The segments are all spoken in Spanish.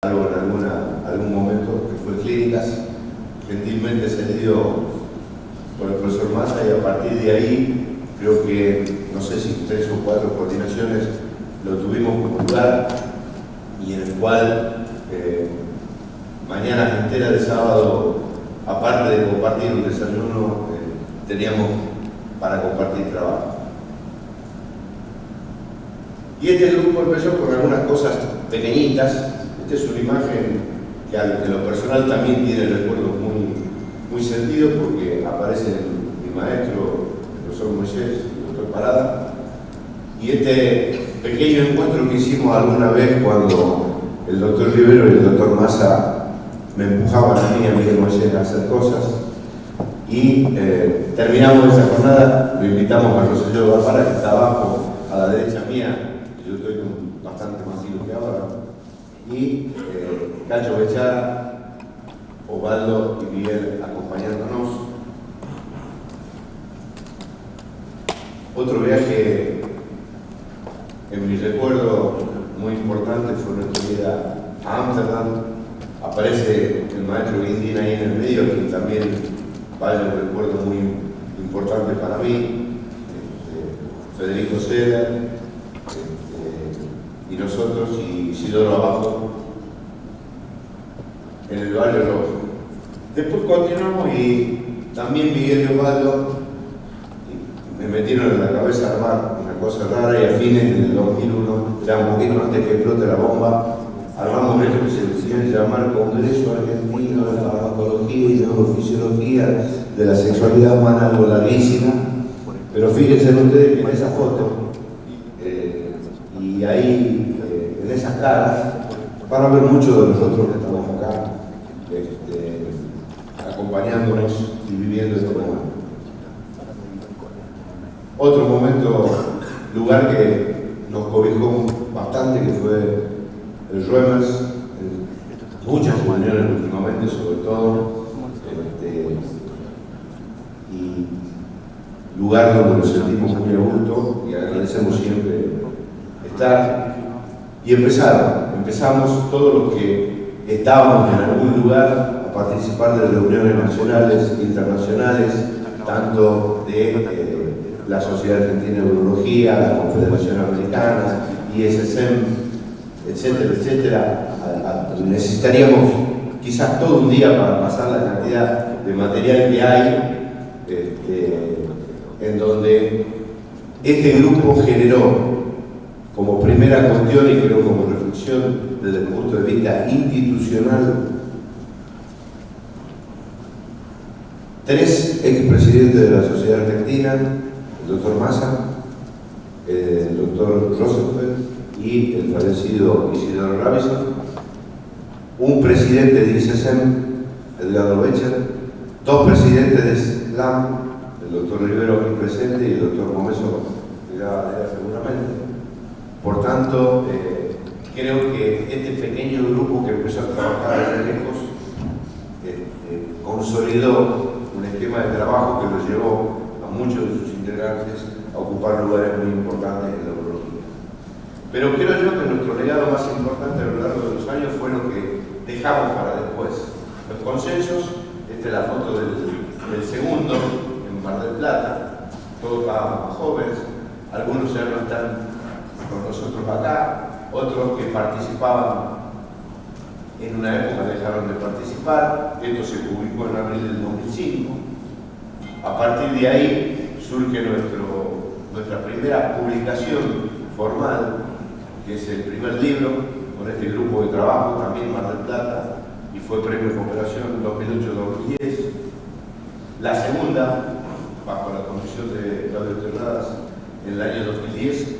algo en algún momento, que fue clínicas, gentilmente cedido por el profesor Massa, y a partir de ahí creo que, no sé si 3 o 4 coordinaciones lo tuvimos como lugar, y en el cual mañanas enteras de sábado, aparte de compartir un desayuno, teníamos para compartir trabajo. Y este grupo empezó con algunas cosas pequeñitas. Esta es una imagen que en lo personal también tiene recuerdos muy sentidos, porque aparece mi maestro, el profesor Moisés, el doctor Parada, y este pequeño encuentro que hicimos alguna vez cuando el doctor Rivero y el doctor Massa me empujaban a mí y a Moisés a hacer cosas, y terminamos esa jornada. Lo invitamos a Rosselló Bárbara, que está abajo a la derecha mía. Yo estoy bastante más ciego que ahora, y Cacho Bechara, Osvaldo y Miguel acompañándonos. Otro viaje en mi recuerdo muy importante fue nuestra ida a Ámsterdam. Aparece el maestro Guindín ahí en el medio, que también vaya un recuerdo muy importante para mí. Federico Seda, y nosotros, y Isidoro abajo en el Valle Rojo. Después continuamos, y también Miguel y Osvaldo me metieron en la cabeza armar una cosa rara, y a fines del 2001, ya un poquito antes que explote la bomba, armamos esto que se decide llamar Congreso Argentino de Farmacología y Neurofisiología de la Sexualidad Humana, algo larguísima, pero fíjense ustedes que en esa foto y ahí en esas caras van a ver muchos de nosotros que estamos acá acompañándonos y viviendo este momento. Otro momento, lugar que nos cobijó bastante, que fue el Ruemers, muchas reuniones últimamente, sobre todo, y lugar donde nos sentimos muy a gusto y agradecemos siempre estar. Y empezamos todos los que estábamos en algún lugar a participar de reuniones nacionales e internacionales, tanto de la Sociedad Argentina de Urología, la Confederación Americana, ISSM, etcétera, etcétera. Necesitaríamos quizás todo un día para pasar la cantidad de material que hay, en donde este grupo generó como primera cuestión, y creo como reflexión desde el punto de vista institucional, 3 expresidentes de la Sociedad Argentina, el doctor Massa, el doctor Rosenfeld y el fallecido Isidoro Robinson, un presidente de ISSM, Edgardo Becher, 2 presidentes de SLAM, el doctor Rivero aquí presente y el doctor Momeso, que era seguramente. Por tanto, creo que este pequeño grupo que empezó a trabajar desde lejos consolidó un esquema de trabajo que lo llevó a muchos de sus integrantes a ocupar lugares muy importantes en la urología. Pero creo yo que nuestro legado más importante a lo largo de los años fue lo que dejamos para después. Los consensos, esta es la foto del segundo en Mar del Plata, todos estábamos más jóvenes, algunos ya no están con nosotros acá, otros que participaban en una época dejaron de participar. Esto se publicó en abril del 2005. A partir de ahí surge nuestra primera publicación formal, que es el primer libro, con este grupo de trabajo, también Mar del Plata, y fue premio Cooperación 2008-2010. La segunda, bajo la conducción de Claudio Terradas, en el año 2010,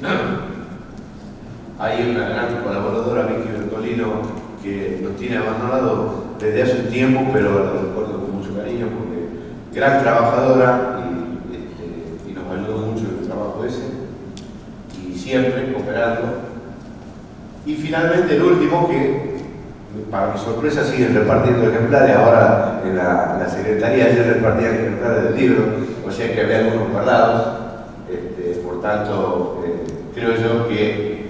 hay una gran colaboradora, Vicky Bertolino, que nos tiene abandonado desde hace un tiempo, pero la recuerdo con mucho cariño, porque gran trabajadora y nos ayudó mucho en el trabajo ese, y siempre cooperando. Y finalmente el último, que para mi sorpresa siguen repartiendo ejemplares, ahora en la secretaría ayer repartían ejemplares del libro, o sea que había algunos guardados. Por tanto, creo yo que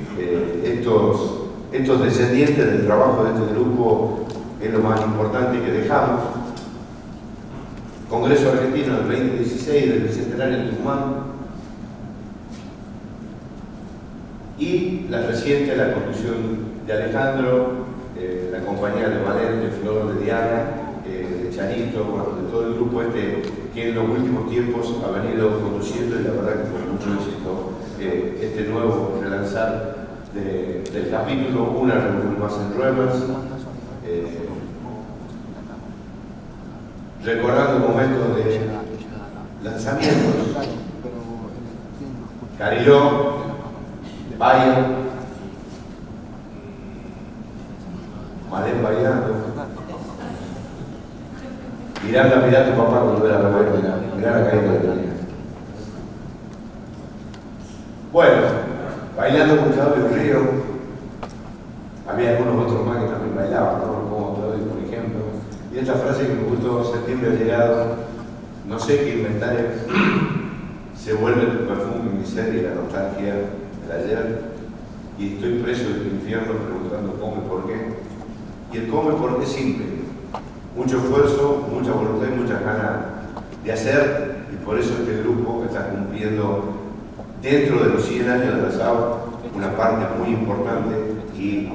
estos estos descendientes del trabajo de este grupo es lo más importante que dejamos. Congreso Argentino del 2016 del Bicentenario de Tucumán y la reciente, la conducción de Alejandro, la compañía de Valente, de Flor, de Diana, de Charito, bueno, de todo el grupo que en los últimos tiempos ha venido conduciendo y la verdad que con mucho éxito este nuevo relanzar del capítulo Una reunión más en Ruedas, recordando momentos de lanzamientos, Cariló, Bahía, Madén bailando, Miranda, mirá a tu papá cuando era bebé, mirá la caída de la niña. Bueno, bailando con Claudio Río, había algunos otros más que también bailaban, ¿no? Como Claudio, por ejemplo. Y esta frase que me gustó, septiembre ha llegado, no sé qué inventar, se vuelve tu perfume, mi ser y la nostalgia del ayer, y estoy preso del infierno preguntando cómo y por qué. Y el cómo y por qué es simple, mucho esfuerzo, mucha voluntad y muchas ganas de hacer, y por eso este grupo está cumpliendo dentro de los 100 años de la SAO una parte muy importante y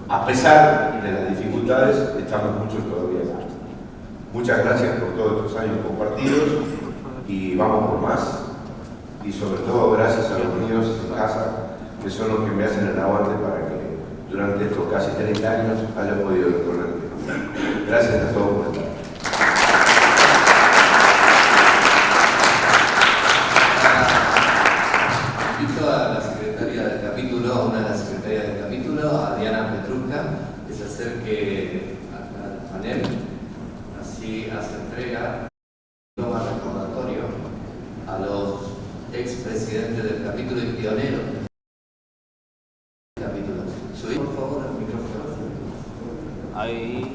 a pesar de las dificultades estamos muchos todavía más. Muchas gracias por todos estos años compartidos y vamos por más, y sobre todo gracias a los niños en casa que son los que me hacen el aguante para que durante estos casi 30 años haya podido recorrer. Gracias a todos por estar. Invito a la secretaria del capítulo, una de las secretarias del capítulo, a Diana Petruca, que se acerque al panel, así hace entrega un recordatorio a los expresidentes del capítulo y pioneros del capítulo. Subí por favor el micrófono. Ahí.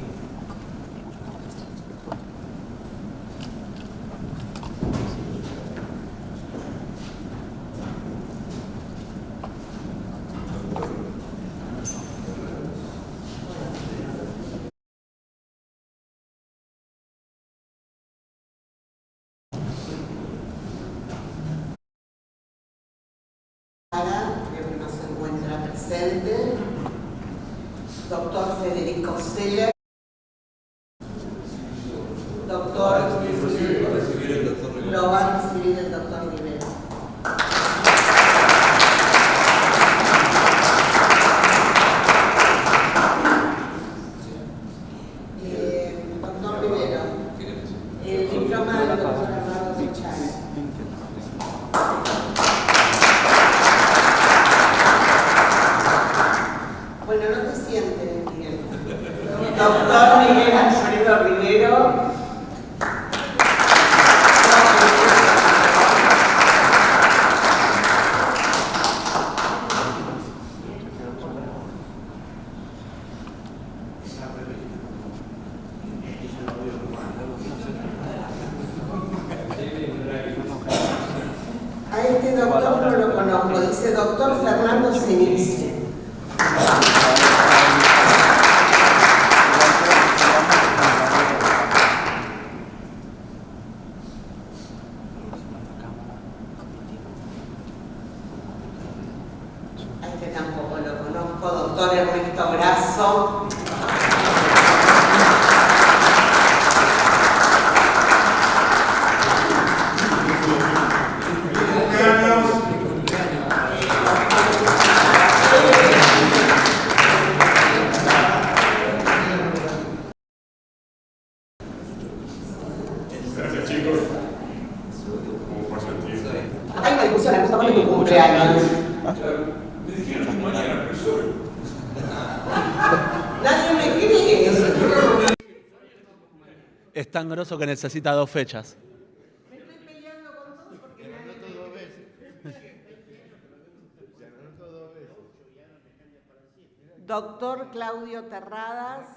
Creo que no se encuentra presente. Doctor Federico Seller. Doctor. Lo va a recibir el doctor Rivera. Doctor Rivera. El diploma del doctor Armando Pichar. Bueno, no te sientes, Miguel. Doctor Miguel Alfredo Rivero. A este doctor no lo conozco, dice doctor Fernando Cenice. A este tampoco lo conozco, doctor Ernesto Grasso. Gracias, chicos. ¿Cómo pasa el tiempo? Hay una discusión, me gusta tu cumpleaños. Me dijeron que mañana, pero soy. Nadie me cree. Es tan grosso que necesita 2 fechas. Me estoy peleando con todos porque Doctor Claudio Terradas.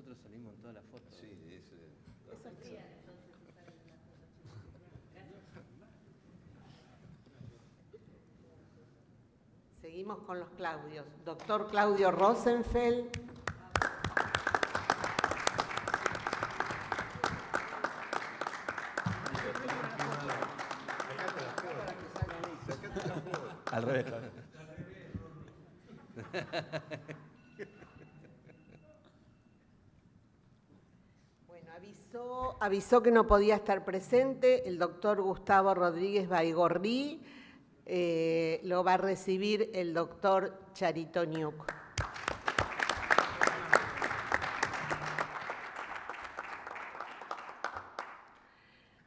nosotros salimos en todas las fotos. Sí, Seguimos con los Claudios. Doctor Claudio Rosenfeld. Al revés. Bueno, avisó que no podía estar presente el doctor Gustavo Rodríguez Baigorrí. Lo va a recibir el doctor Charito Ñuc.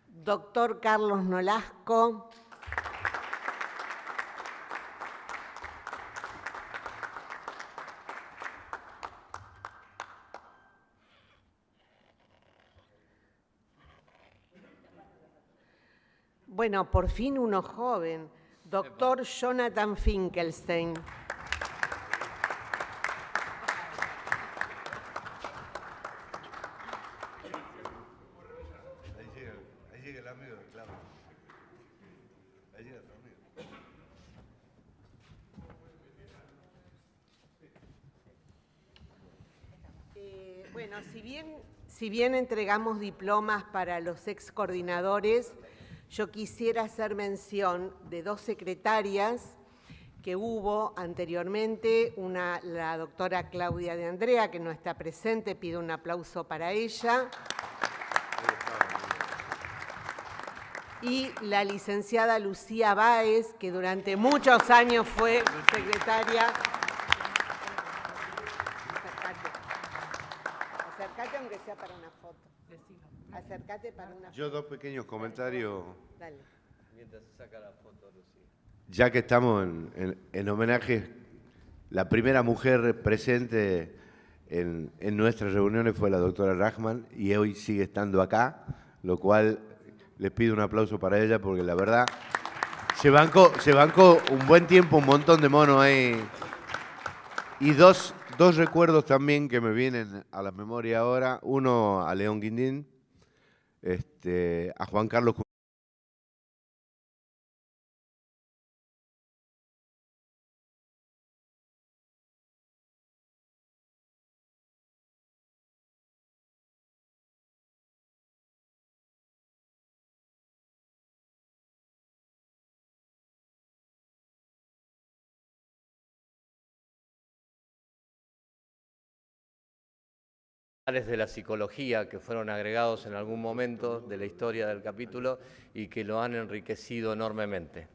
Doctor Carlos Nolasco. Bueno, por fin uno joven, doctor Jonathan Finkelstein. Ahí llega el amigo de Claudio. Ahí llega tu amigo. Bueno, si bien entregamos diplomas para los ex coordinadores, yo quisiera hacer mención de dos secretarias que hubo anteriormente, la doctora Claudia de Andrea, que no está presente, pido un aplauso para ella, y la licenciada Lucía Báez, que durante muchos años fue secretaria. Acércate aunque sea para una foto. Acércate para una foto. Yo dos pequeños comentarios. Dale. Mientras se saca la foto, Lucía. Ya que estamos en homenaje, la primera mujer presente en nuestras reuniones fue la doctora Rachman y hoy sigue estando acá, lo cual les pido un aplauso para ella porque la verdad se bancó un buen tiempo, un montón de monos ahí. Y dos recuerdos también que me vienen a la memoria ahora. Uno a León Guindín, a Juan Carlos. De la psicología que fueron agregados en algún momento de la historia del capítulo y que lo han enriquecido enormemente.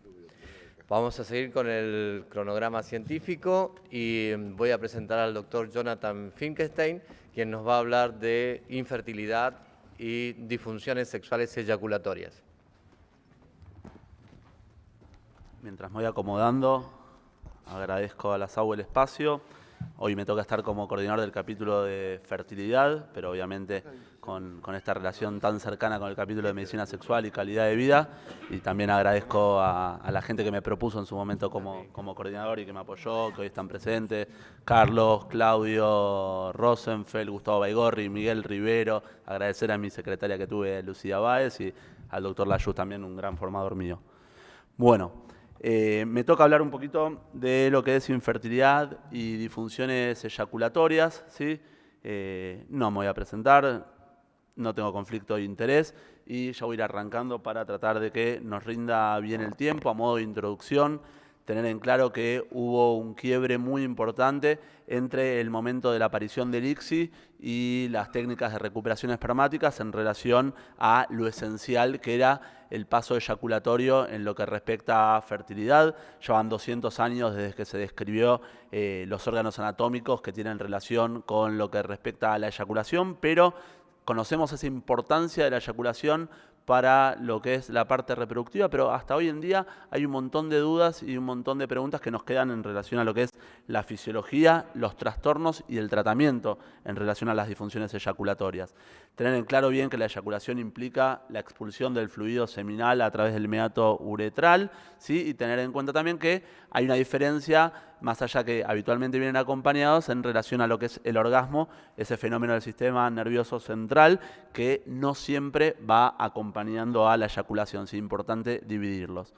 Vamos a seguir con el cronograma científico y voy a presentar al doctor Jonathan Finkelstein, quien nos va a hablar de infertilidad y disfunciones sexuales eyaculatorias. Mientras me voy acomodando, agradezco a la SAU el espacio. Hoy me toca estar como coordinador del capítulo de fertilidad, pero obviamente con esta relación tan cercana con el capítulo de medicina sexual y calidad de vida. Y también agradezco a la gente que me propuso en su momento como coordinador y que me apoyó, que hoy están presentes. Carlos, Claudio Rosenfeld, Gustavo Baigorrí, Miguel Rivero. Agradecer a mi secretaria que tuve, Lucía Báez, y al doctor Layuz, también un gran formador mío. Bueno. Me toca hablar un poquito de lo que es infertilidad y disfunciones eyaculatorias, ¿sí? No me voy a presentar, no tengo conflicto de interés y ya voy a ir arrancando para tratar de que nos rinda bien el tiempo. A modo de introducción, tener en claro que hubo un quiebre muy importante entre el momento de la aparición del ICSI y las técnicas de recuperación espermáticas en relación a lo esencial que era el paso eyaculatorio en lo que respecta a fertilidad. Llevan 200 años desde que se describió los órganos anatómicos que tienen relación con lo que respecta a la eyaculación, pero conocemos esa importancia de la eyaculación para lo que es la parte reproductiva, pero hasta hoy en día hay un montón de dudas y un montón de preguntas que nos quedan en relación a lo que es la fisiología, los trastornos y el tratamiento en relación a las disfunciones eyaculatorias. Tener en claro bien que la eyaculación implica la expulsión del fluido seminal a través del meato uretral, ¿sí? Y tener en cuenta también que hay una diferencia más allá que habitualmente vienen acompañados en relación a lo que es el orgasmo, ese fenómeno del sistema nervioso central que no siempre va acompañando a la eyaculación. Es importante dividirlos.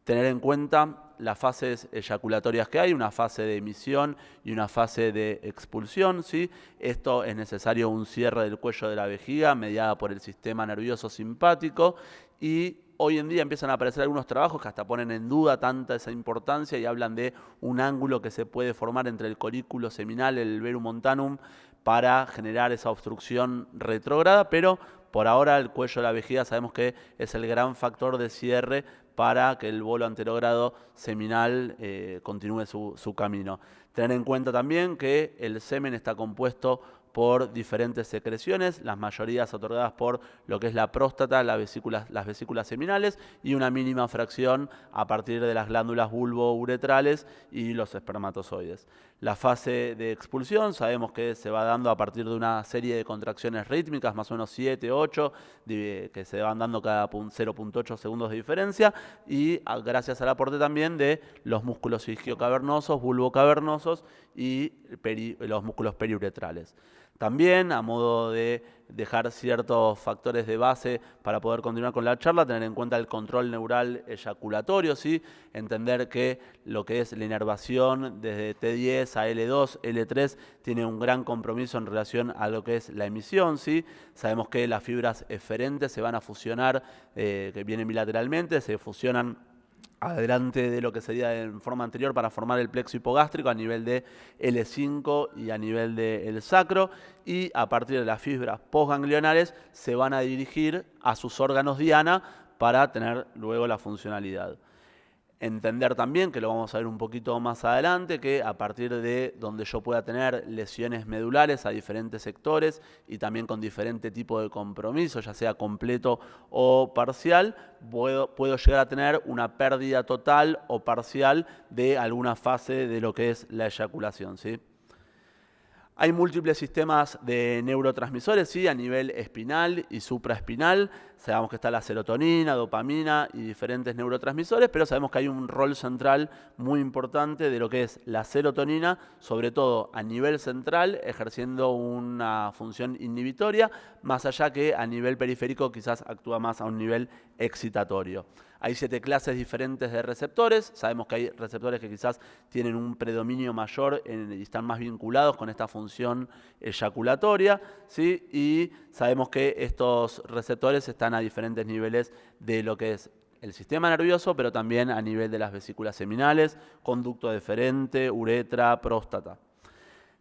Tener en cuenta las fases eyaculatorias que hay, una fase de emisión y una fase de expulsión, ¿sí? Esto es necesario un cierre del cuello de la vejiga mediada por el sistema nervioso simpático, y hoy en día empiezan a aparecer algunos trabajos que hasta ponen en duda tanta esa importancia y hablan de un ángulo que se puede formar entre el colículo seminal, el verum montanum, para generar esa obstrucción retrógrada, pero por ahora el cuello de la vejiga sabemos que es el gran factor de cierre para que el bolo anterogrado seminal continúe su camino. Tener en cuenta también que el semen está compuesto por diferentes secreciones, las mayorías otorgadas por lo que es la próstata, las vesículas seminales, y una mínima fracción a partir de las glándulas bulbouretrales y los espermatozoides. La fase de expulsión sabemos que se va dando a partir de una serie de contracciones rítmicas, más o menos 7, 8, que se van dando cada 0.8 segundos de diferencia, y gracias al aporte también de los músculos isquiocavernosos, bulbocavernosos y los músculos periuretrales. También, a modo de dejar ciertos factores de base para poder continuar con la charla, tener en cuenta el control neural eyaculatorio, ¿sí? Entender que lo que es la inervación desde T10 a L2, L3 tiene un gran compromiso en relación a lo que es la emisión, ¿sí? Sabemos que las fibras eferentes se van a fusionar, que vienen bilateralmente, se fusionan adelante de lo que sería en forma anterior para formar el plexo hipogástrico a nivel de L5 y a nivel del sacro, y a partir de las fibras postganglionales se van a dirigir a sus órganos diana para tener luego la funcionalidad. Entender también, que lo vamos a ver un poquito más adelante, que a partir de donde yo pueda tener lesiones medulares a diferentes sectores y también con diferente tipo de compromiso, ya sea completo o parcial, puedo llegar a tener una pérdida total o parcial de alguna fase de lo que es la eyaculación, ¿sí? Hay múltiples sistemas de neurotransmisores, ¿sí? A nivel espinal y supraespinal. Sabemos que está la serotonina, dopamina y diferentes neurotransmisores, pero sabemos que hay un rol central muy importante de lo que es la serotonina, sobre todo a nivel central, ejerciendo una función inhibitoria, más allá que a nivel periférico quizás actúa más a un nivel excitatorio. Hay 7 clases diferentes de receptores. Sabemos que hay receptores que quizás tienen un predominio mayor y están más vinculados con esta función eyaculatoria, ¿sí? Y sabemos que estos receptores están a diferentes niveles de lo que es el sistema nervioso, pero también a nivel de las vesículas seminales, conducto deferente, uretra, próstata.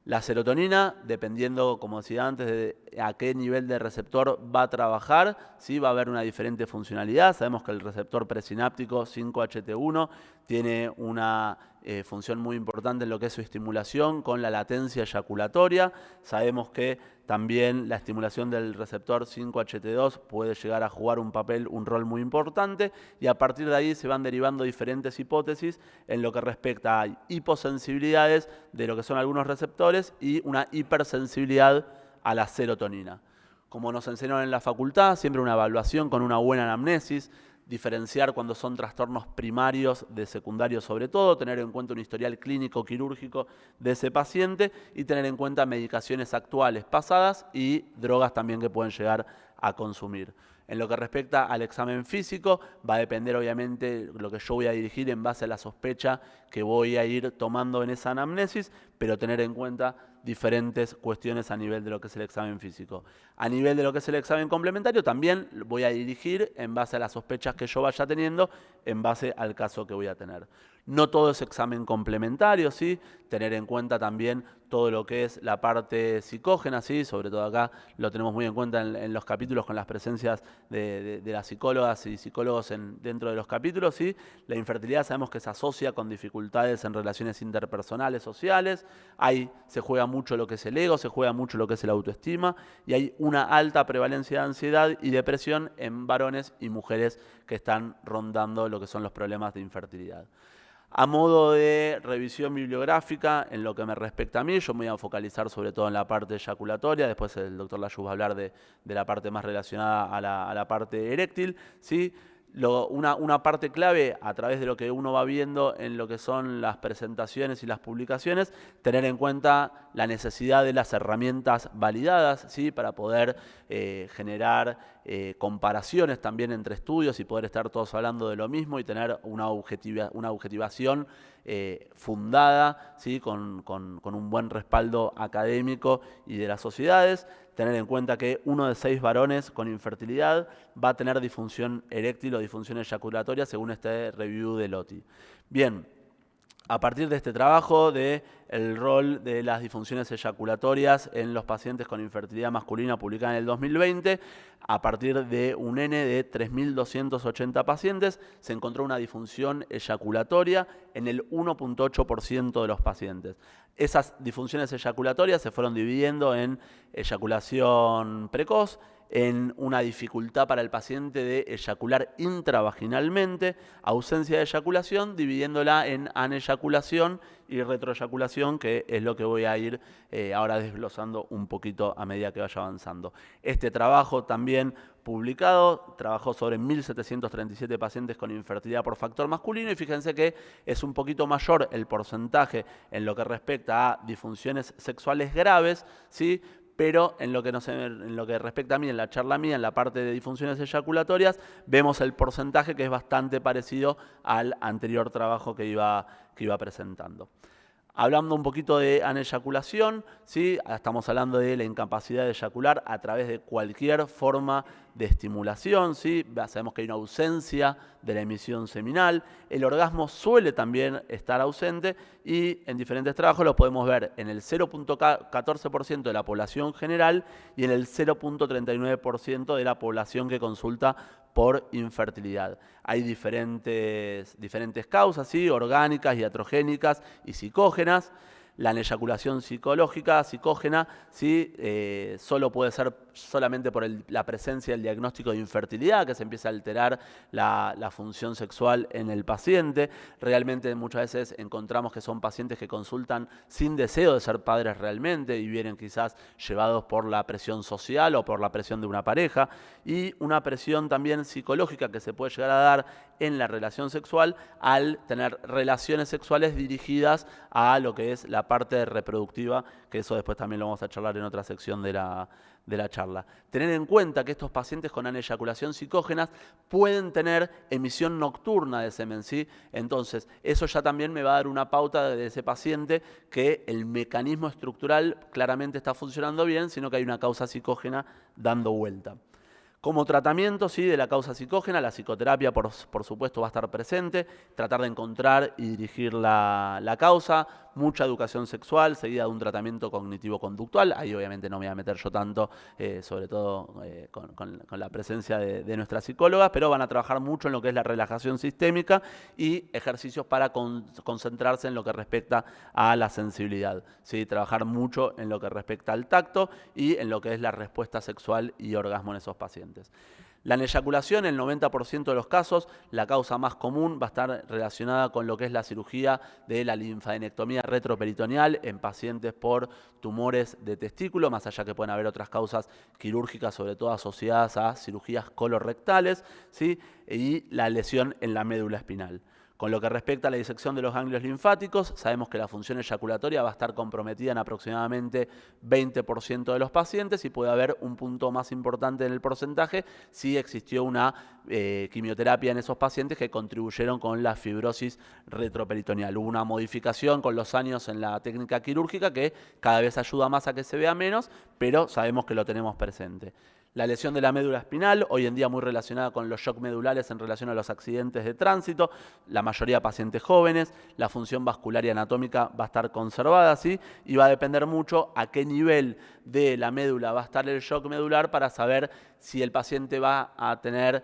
La serotonina, dependiendo, como decía antes, de a qué nivel de receptor va a trabajar, ¿sí? Va a haber una diferente funcionalidad. Sabemos que el receptor presináptico 5-HT1 tiene una función muy importante en lo que es su estimulación con la latencia eyaculatoria. Sabemos que también la estimulación del receptor 5-HT2 puede llegar a jugar un rol muy importante, y a partir de ahí se van derivando diferentes hipótesis en lo que respecta a hiposensibilidades de lo que son algunos receptores y una hipersensibilidad a la serotonina. Como nos enseñaron en la facultad, siempre una evaluación con una buena anamnesis, diferenciar cuando son trastornos primarios de secundarios sobre todo, tener en cuenta un historial clínico quirúrgico de ese paciente y tener en cuenta medicaciones actuales, pasadas y drogas también que pueden llegar a consumir. En lo que respecta al examen físico, va a depender obviamente lo que yo voy a dirigir en base a la sospecha que voy a ir tomando en esa anamnesis, pero tener en cuenta diferentes cuestiones a nivel de lo que es el examen físico. A nivel de lo que es el examen complementario, también voy a dirigir en base a las sospechas que yo vaya teniendo, en base al caso que voy a tener. No todo es examen complementario, ¿sí? Tener en cuenta también todo lo que es la parte psicógena, ¿sí? Sobre todo acá lo tenemos muy en cuenta en los capítulos con las presencias de las psicólogas y psicólogos dentro de los capítulos, ¿sí? La infertilidad sabemos que se asocia con dificultades en relaciones interpersonales, sociales. Ahí se juega mucho lo que es el ego, se juega mucho lo que es la autoestima, y hay una alta prevalencia de ansiedad y depresión en varones y mujeres que están rondando lo que son los problemas de infertilidad. A modo de revisión bibliográfica, en lo que me respecta a mí, yo me voy a focalizar sobre todo en la parte eyaculatoria, después el doctor Layuz va a hablar de la parte más relacionada a la parte eréctil, ¿sí? Una parte clave a través de lo que uno va viendo en lo que son las presentaciones y las publicaciones, tener en cuenta la necesidad de las herramientas validadas, ¿sí? Para poder generar comparaciones también entre estudios y poder estar todos hablando de lo mismo y tener una objetivación fundada, ¿sí? Con un buen respaldo académico y de las sociedades. Tener en cuenta que 1 de 6 varones con infertilidad va a tener disfunción eréctil o disfunción eyaculatoria según este review de Lotti. Bien, a partir de este trabajo del rol de las disfunciones eyaculatorias en los pacientes con infertilidad masculina publicada en el 2020, a partir de un N de 3.280 pacientes, se encontró una disfunción eyaculatoria en el 1.8% de los pacientes. Esas disfunciones eyaculatorias se fueron dividiendo en eyaculación precoz, en una dificultad para el paciente de eyacular intravaginalmente, ausencia de eyaculación, dividiéndola en aneyaculación y retroeyaculación, que es lo que voy a ir ahora desglosando un poquito a medida que vaya avanzando. Este trabajo también publicado, trabajó sobre 1.737 pacientes con infertilidad por factor masculino y fíjense que es un poquito mayor el porcentaje en lo que respecta a disfunciones sexuales graves, ¿sí? Pero en lo que respecta a mí, en la charla mía, en la parte de disfunciones eyaculatorias, vemos el porcentaje que es bastante parecido al anterior trabajo que iba presentando. Hablando un poquito de aneyaculación, ¿sí? Estamos hablando de la incapacidad de eyacular a través de cualquier forma de estimulación, ¿sí? Sabemos que hay una ausencia de la emisión seminal, el orgasmo suele también estar ausente y en diferentes trabajos lo podemos ver en el 0.14% de la población general y en el 0.39% de la población que consulta por infertilidad. Hay diferentes causas, ¿sí? Orgánicas, iatrogénicas y psicógenas. La aneyaculación psicógena, ¿sí? Solo puede ser solamente por la presencia del diagnóstico de infertilidad, que se empieza a alterar la función sexual en el paciente. Realmente muchas veces encontramos que son pacientes que consultan sin deseo de ser padres realmente y vienen quizás llevados por la presión social o por la presión de una pareja y una presión también psicológica que se puede llegar a dar en la relación sexual al tener relaciones sexuales dirigidas a lo que es la parte reproductiva, que eso después también lo vamos a charlar en otra sección de la charla. Tener en cuenta que estos pacientes con aneyaculación psicógenas pueden tener emisión nocturna de semen, ¿sí? Entonces, eso ya también me va a dar una pauta de ese paciente que el mecanismo estructural claramente está funcionando bien, sino que hay una causa psicógena dando vuelta. Como tratamiento, ¿sí? De la causa psicógena, la psicoterapia por supuesto va a estar presente, tratar de encontrar y dirigir la causa, mucha educación sexual, seguida de un tratamiento cognitivo-conductual. Ahí obviamente no me voy a meter yo tanto, sobre todo con la presencia de nuestras psicólogas, pero van a trabajar mucho en lo que es la relajación sistémica y ejercicios para concentrarse en lo que respecta a la sensibilidad, ¿sí? Trabajar mucho en lo que respecta al tacto y en lo que es la respuesta sexual y orgasmo en esos pacientes. La aneyaculación, en el 90% de los casos, la causa más común va a estar relacionada con lo que es la cirugía de la linfadenectomía retroperitoneal en pacientes por tumores de testículo, más allá que pueden haber otras causas quirúrgicas, sobre todo asociadas a cirugías colorectales, ¿sí? Y la lesión en la médula espinal. Con lo que respecta a la disección de los ganglios linfáticos, sabemos que la función eyaculatoria va a estar comprometida en aproximadamente 20% de los pacientes y puede haber un punto más importante en el porcentaje si existió una quimioterapia en esos pacientes que contribuyeron con la fibrosis retroperitoneal. Hubo una modificación con los años en la técnica quirúrgica que cada vez ayuda más a que se vea menos, pero sabemos que lo tenemos presente. La lesión de la médula espinal, hoy en día muy relacionada con los shock medulares en relación a los accidentes de tránsito, la mayoría de pacientes jóvenes, la función vascular y anatómica va a estar conservada, ¿sí? Y va a depender mucho a qué nivel de la médula va a estar el shock medular para saber si el paciente va a tener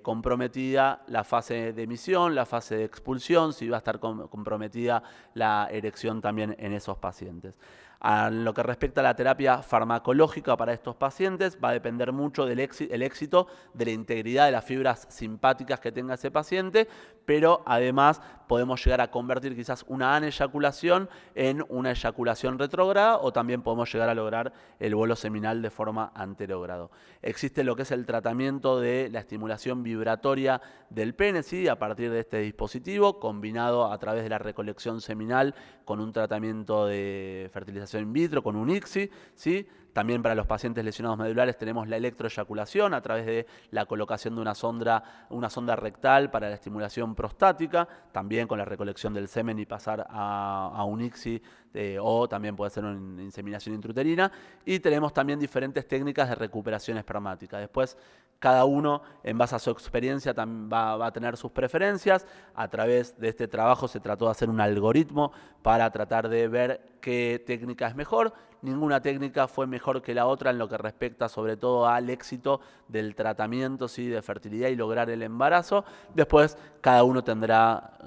comprometida la fase de emisión, la fase de expulsión, si va a estar comprometida la erección también en esos pacientes. En lo que respecta a la terapia farmacológica para estos pacientes, va a depender mucho del éxito de la integridad de las fibras simpáticas que tenga ese paciente, pero además podemos llegar a convertir quizás una aneyaculación en una eyaculación retrógrada o también podemos llegar a lograr el bolo seminal de forma anterogrado. Existe existe lo que es el tratamiento de la estimulación vibratoria del pene, ¿sí? A partir de este dispositivo, combinado a través de la recolección seminal con un tratamiento de fertilización in vitro, con un ICSI, ¿sí? También para los pacientes lesionados medulares tenemos la electroeyaculación a través de la colocación de una sonda rectal para la estimulación prostática, también con la recolección del semen y pasar a un ICSI, o también puede ser una inseminación intrauterina. Y tenemos también diferentes técnicas de recuperación espermática. Después, cada uno, en base a su experiencia, va a tener sus preferencias. A través de este trabajo se trató de hacer un algoritmo para tratar de ver qué técnica es mejor. Ninguna técnica fue mejor que la otra en lo que respecta sobre todo al éxito del tratamiento, ¿sí? De fertilidad y lograr el embarazo. Después, cada uno tendrá,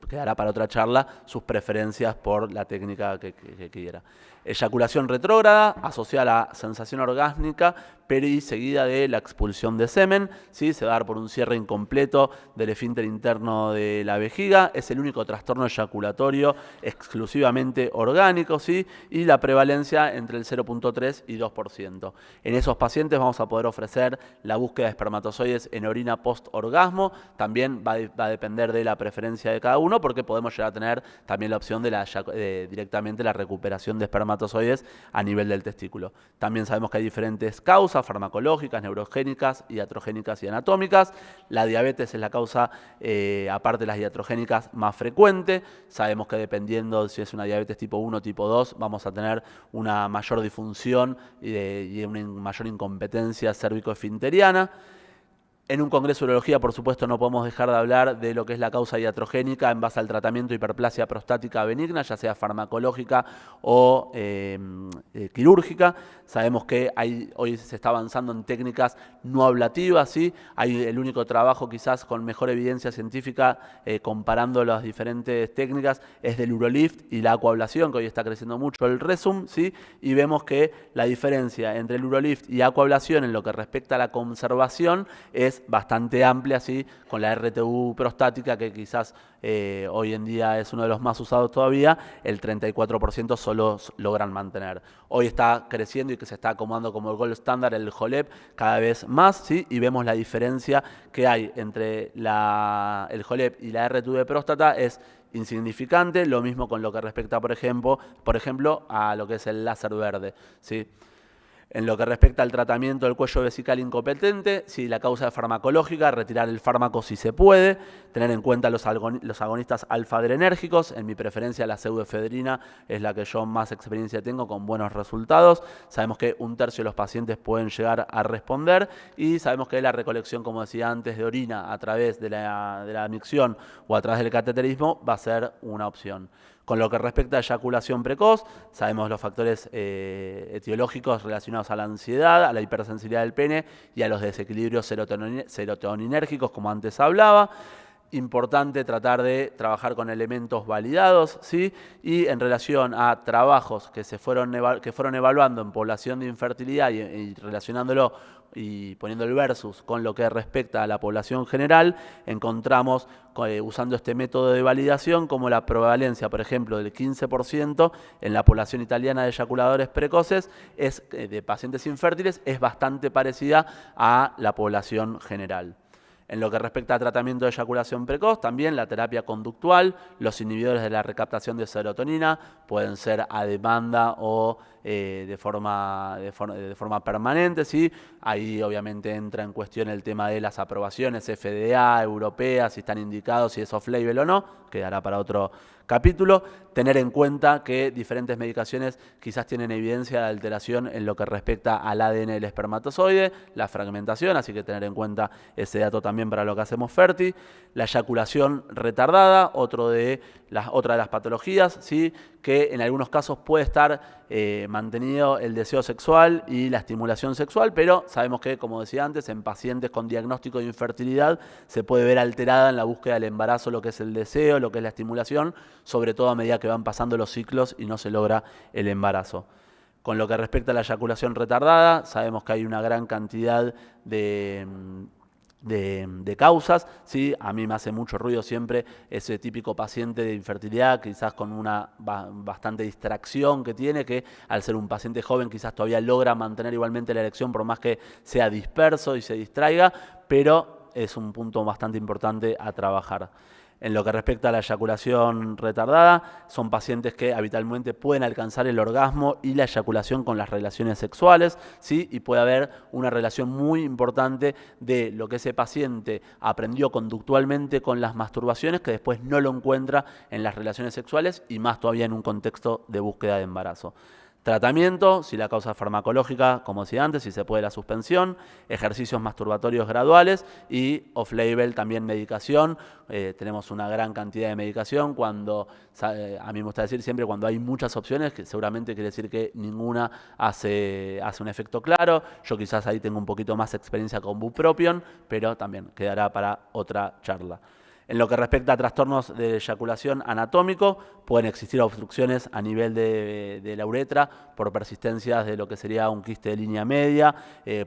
quedará para otra charla, sus preferencias por la técnica que quiera. Eyaculación retrógrada, asociada a la sensación orgásmica, pero y seguida de la expulsión de semen, ¿sí? Se va a dar por un cierre incompleto del esfínter interno de la vejiga. Es el único trastorno eyaculatorio exclusivamente orgánico, ¿sí? Y la prevalencia entre el 0.3 y 2%. En esos pacientes vamos a poder ofrecer la búsqueda de espermatozoides en orina post-orgasmo. También va a depender de la preferencia de cada uno, porque podemos llegar a tener también la opción de directamente la recuperación de espermatozoides a nivel del testículo. También sabemos que hay diferentes causas farmacológicas, neurogénicas, iatrogénicas y anatómicas. La diabetes es la causa, aparte de las iatrogénicas, más frecuente. Sabemos que dependiendo si es una diabetes tipo 1 o tipo 2, vamos a tener una mayor disfunción y una mayor incompetencia cérvico-esfinteriana. En un congreso de urología, por supuesto, no podemos dejar de hablar de lo que es la causa iatrogénica en base al tratamiento de hiperplasia prostática benigna, ya sea farmacológica o quirúrgica. Sabemos que hoy se está avanzando en técnicas no ablativas, ¿sí? Hay el único trabajo quizás con mejor evidencia científica comparando las diferentes técnicas es del Urolift y la aquablación, que hoy está creciendo mucho el Rezum, ¿sí? Y vemos que la diferencia entre el Urolift y aquablación en lo que respecta a la conservación es bastante amplia, ¿sí? Con la RTU prostática, que quizás hoy en día es uno de los más usados todavía, el 34% solo logran mantener. Hoy está creciendo y que se está acomodando como el gold standard el HOLEP cada vez más, ¿sí? Y vemos la diferencia que hay entre el HOLEP y la RTU de próstata es insignificante. Lo mismo con lo que respecta, por ejemplo, a lo que es el láser verde, ¿sí? En lo que respecta al tratamiento del cuello vesical incompetente, si la causa es farmacológica, retirar el fármaco si se puede, tener en cuenta los agonistas alfa-adrenérgicos. En mi preferencia la pseudoefedrina es la que yo más experiencia tengo con buenos resultados. Sabemos que 1/3 de los pacientes pueden llegar a responder y sabemos que la recolección, como decía antes, de orina a través de la micción o a través del cateterismo va a ser una opción. Con lo que respecta a eyaculación precoz, sabemos los factores etiológicos relacionados a la ansiedad, a la hipersensibilidad del pene y a los desequilibrios serotoninérgicos, como antes hablaba. Importante tratar de trabajar con elementos validados, ¿sí? Y en relación a trabajos que fueron evaluando en población de infertilidad y relacionándolo y poniendo el versus con lo que respecta a la población general, encontramos, usando este método de validación, como la prevalencia, por ejemplo, del 15% en la población italiana de eyaculadores precoces de pacientes infértiles es bastante parecida a la población general. En lo que respecta a tratamiento de eyaculación precoz, también la terapia conductual, los inhibidores de la recaptación de serotonina pueden ser a demanda o de forma permanente, ¿sí? Ahí obviamente entra en cuestión el tema de las aprobaciones FDA, europeas, si están indicados, si es off-label o no, quedará para otro capítulo. Tener en cuenta que diferentes medicaciones quizás tienen evidencia de alteración en lo que respecta al ADN del espermatozoide, la fragmentación, así que tener en cuenta ese dato también para lo que hacemos Ferti. La eyaculación retardada, otra de las patologías, ¿sí? Que en algunos casos puede estar mantenido el deseo sexual y la estimulación sexual, pero sabemos que, como decía antes, en pacientes con diagnóstico de infertilidad se puede ver alterada en la búsqueda del embarazo lo que es el deseo, lo que es la estimulación, sobre todo a medida que van pasando los ciclos y no se logra el embarazo. Con lo que respecta a la eyaculación retardada, sabemos que hay una gran cantidad de de causas, ¿sí? A mí me hace mucho ruido siempre ese típico paciente de infertilidad, quizás con una bastante distracción que tiene, que al ser un paciente joven quizás todavía logra mantener igualmente la erección por más que sea disperso y se distraiga, pero es un punto bastante importante a trabajar. En lo que respecta a la eyaculación retardada, son pacientes que habitualmente pueden alcanzar el orgasmo y la eyaculación con las relaciones sexuales, ¿sí? Y puede haber una relación muy importante de lo que ese paciente aprendió conductualmente con las masturbaciones, que después no lo encuentra en las relaciones sexuales y más todavía en un contexto de búsqueda de embarazo. Tratamiento, si la causa es farmacológica, como decía antes, si se puede la suspensión, ejercicios masturbatorios graduales y off-label también medicación. Tenemos una gran cantidad de medicación cuando, a mí me gusta decir siempre, cuando hay muchas opciones, que seguramente quiere decir que ninguna hace un efecto claro. Yo quizás ahí tengo un poquito más experiencia con bupropion, pero también quedará para otra charla. En lo que respecta a trastornos de eyaculación anatómico, pueden existir obstrucciones a nivel de la uretra por persistencias de lo que sería un quiste de línea media,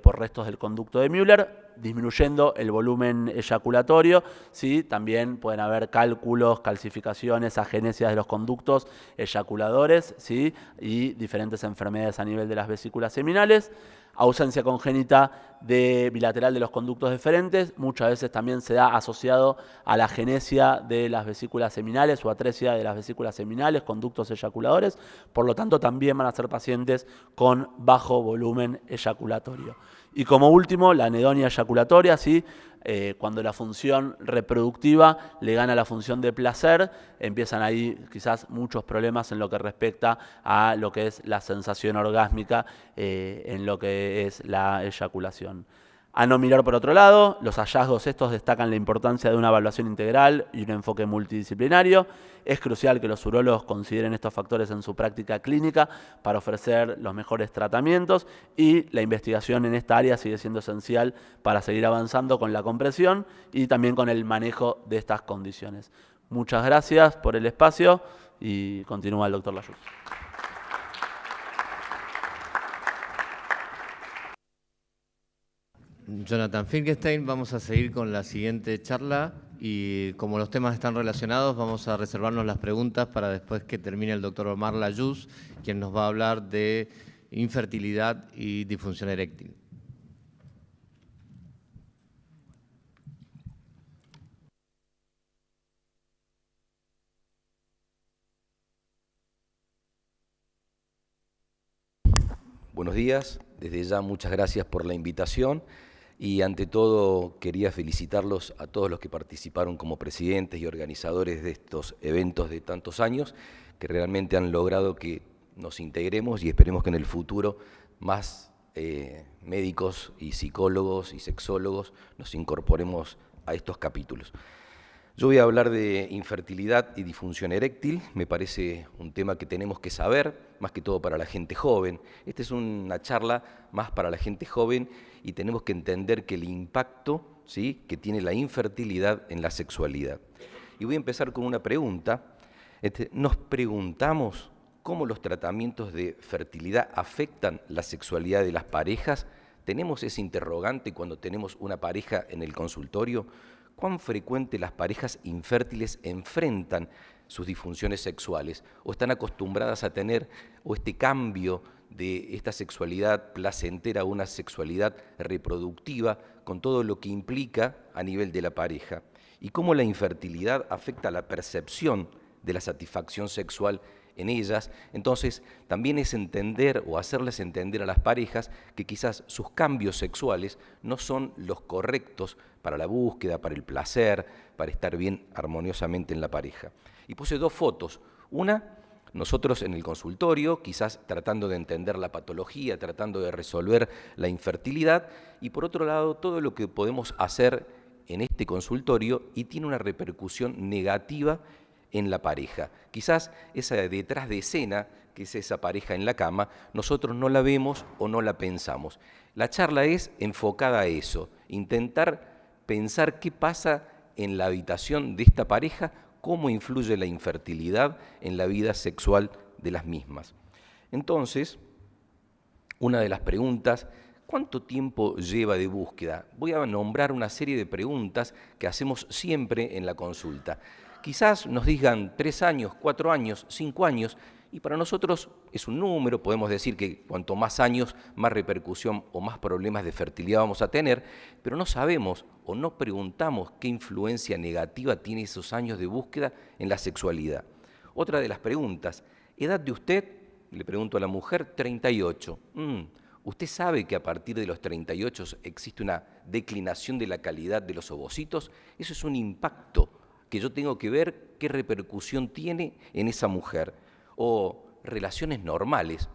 por restos del conducto de Müller, disminuyendo el volumen eyaculatorio. ¿Sí? También pueden haber cálculos, calcificaciones, agenesias de los conductos eyaculadores, ¿sí? Y diferentes enfermedades a nivel de las vesículas seminales. Ausencia congénita bilateral de los conductos deferentes, muchas veces también se da asociado a la agenesia de las vesículas seminales o atresia de las vesículas seminales, conductos eyaculadores, por lo tanto también van a ser pacientes con bajo volumen eyaculatorio. Y como último, la anedonia eyaculatoria, ¿sí? Cuando la función reproductiva le gana la función de placer, empiezan ahí quizás muchos problemas en lo que respecta a lo que es la sensación orgásmica en lo que es la eyaculación. A no mirar por otro lado, los hallazgos estos destacan la importancia de una evaluación integral y un enfoque multidisciplinario. Es crucial que los urólogos consideren estos factores en su práctica clínica para ofrecer los mejores tratamientos y la investigación en esta área sigue siendo esencial para seguir avanzando con la compresión y también con el manejo de estas condiciones. Muchas gracias por el espacio y continúa el doctor Layuz. Jonathan Finkelstein, vamos a seguir con la siguiente charla y como los temas están relacionados vamos a reservarnos las preguntas para después que termine el doctor Omar Layuz, quien nos va a hablar de infertilidad y disfunción eréctil. Buenos días, desde ya muchas gracias por la invitación. Y ante todo quería felicitarlos a todos los que participaron como presidentes y organizadores de estos eventos de tantos años, que realmente han logrado que nos integremos y esperemos que en el futuro más médicos y psicólogos y sexólogos nos incorporemos a estos capítulos. Yo voy a hablar de infertilidad y disfunción eréctil, me parece un tema que tenemos que saber, más que todo para la gente joven. Esta es una charla más para la gente joven y tenemos que entender que el impacto, ¿sí?, que tiene la infertilidad en la sexualidad. Y voy a empezar con una pregunta. Nos preguntamos cómo los tratamientos de fertilidad afectan la sexualidad de las parejas. ¿Tenemos ese interrogante cuando tenemos una pareja en el consultorio? ¿Cuán frecuente las parejas infértiles enfrentan sus disfunciones sexuales o están acostumbradas a tener este cambio de esta sexualidad placentera a una sexualidad reproductiva con todo lo que implica a nivel de la pareja? ¿Y cómo la infertilidad afecta la percepción de la satisfacción sexual en ellas? Entonces, también es entender o hacerles entender a las parejas que quizás sus cambios sexuales no son los correctos para la búsqueda, para el placer, para estar bien armoniosamente en la pareja. Y puse dos fotos. Una, nosotros en el consultorio, quizás tratando de entender la patología, tratando de resolver la infertilidad, y por otro lado, todo lo que podemos hacer en este consultorio y tiene una repercusión negativa en la pareja. Quizás esa detrás de escena, que es esa pareja en la cama, nosotros no la vemos o no la pensamos. La charla es enfocada a eso, intentar pensar qué pasa en la habitación de esta pareja, cómo influye la infertilidad en la vida sexual de las mismas. Entonces, una de las preguntas ¿Cuánto tiempo lleva de búsqueda? Voy a nombrar una serie de preguntas que hacemos siempre en la consulta. Quizás nos digan 3 años, 4 años, 5 años, y para nosotros es un número, podemos decir que cuanto más años, más repercusión o más problemas de fertilidad vamos a tener, pero no sabemos o no preguntamos qué influencia negativa tiene esos años de búsqueda en la sexualidad. Otra de las preguntas, ¿edad de usted? Le pregunto a la mujer, 38. ¿Usted sabe que a partir de los 38 existe una declinación de la calidad de los ovocitos? Eso es un impacto que yo tengo que ver qué repercusión tiene en esa mujer. O relaciones normales,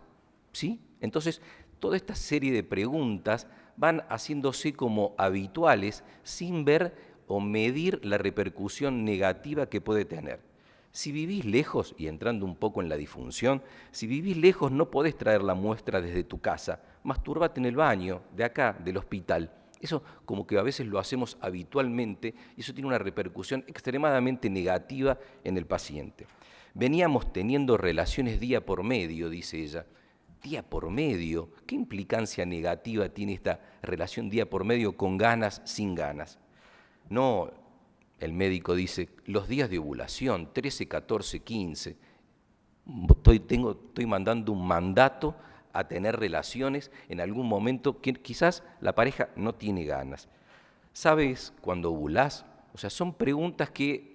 ¿sí? Entonces, toda esta serie de preguntas van haciéndose como habituales sin ver o medir la repercusión negativa que puede tener. Si vivís lejos, y entrando un poco en la disfunción, si vivís lejos no podés traer la muestra desde tu casa, masturbate en el baño, de acá, del hospital. Eso como que a veces lo hacemos habitualmente y eso tiene una repercusión extremadamente negativa en el paciente. Veníamos teniendo relaciones día por medio, dice ella. Día por medio, ¿qué implicancia negativa tiene esta relación día por medio con ganas, sin ganas? No, el médico dice, los días de ovulación, 13, 14, 15, estoy mandando un mandato a tener relaciones en algún momento que quizás la pareja no tiene ganas. ¿Sabes cuándo ovulás? O sea, son preguntas que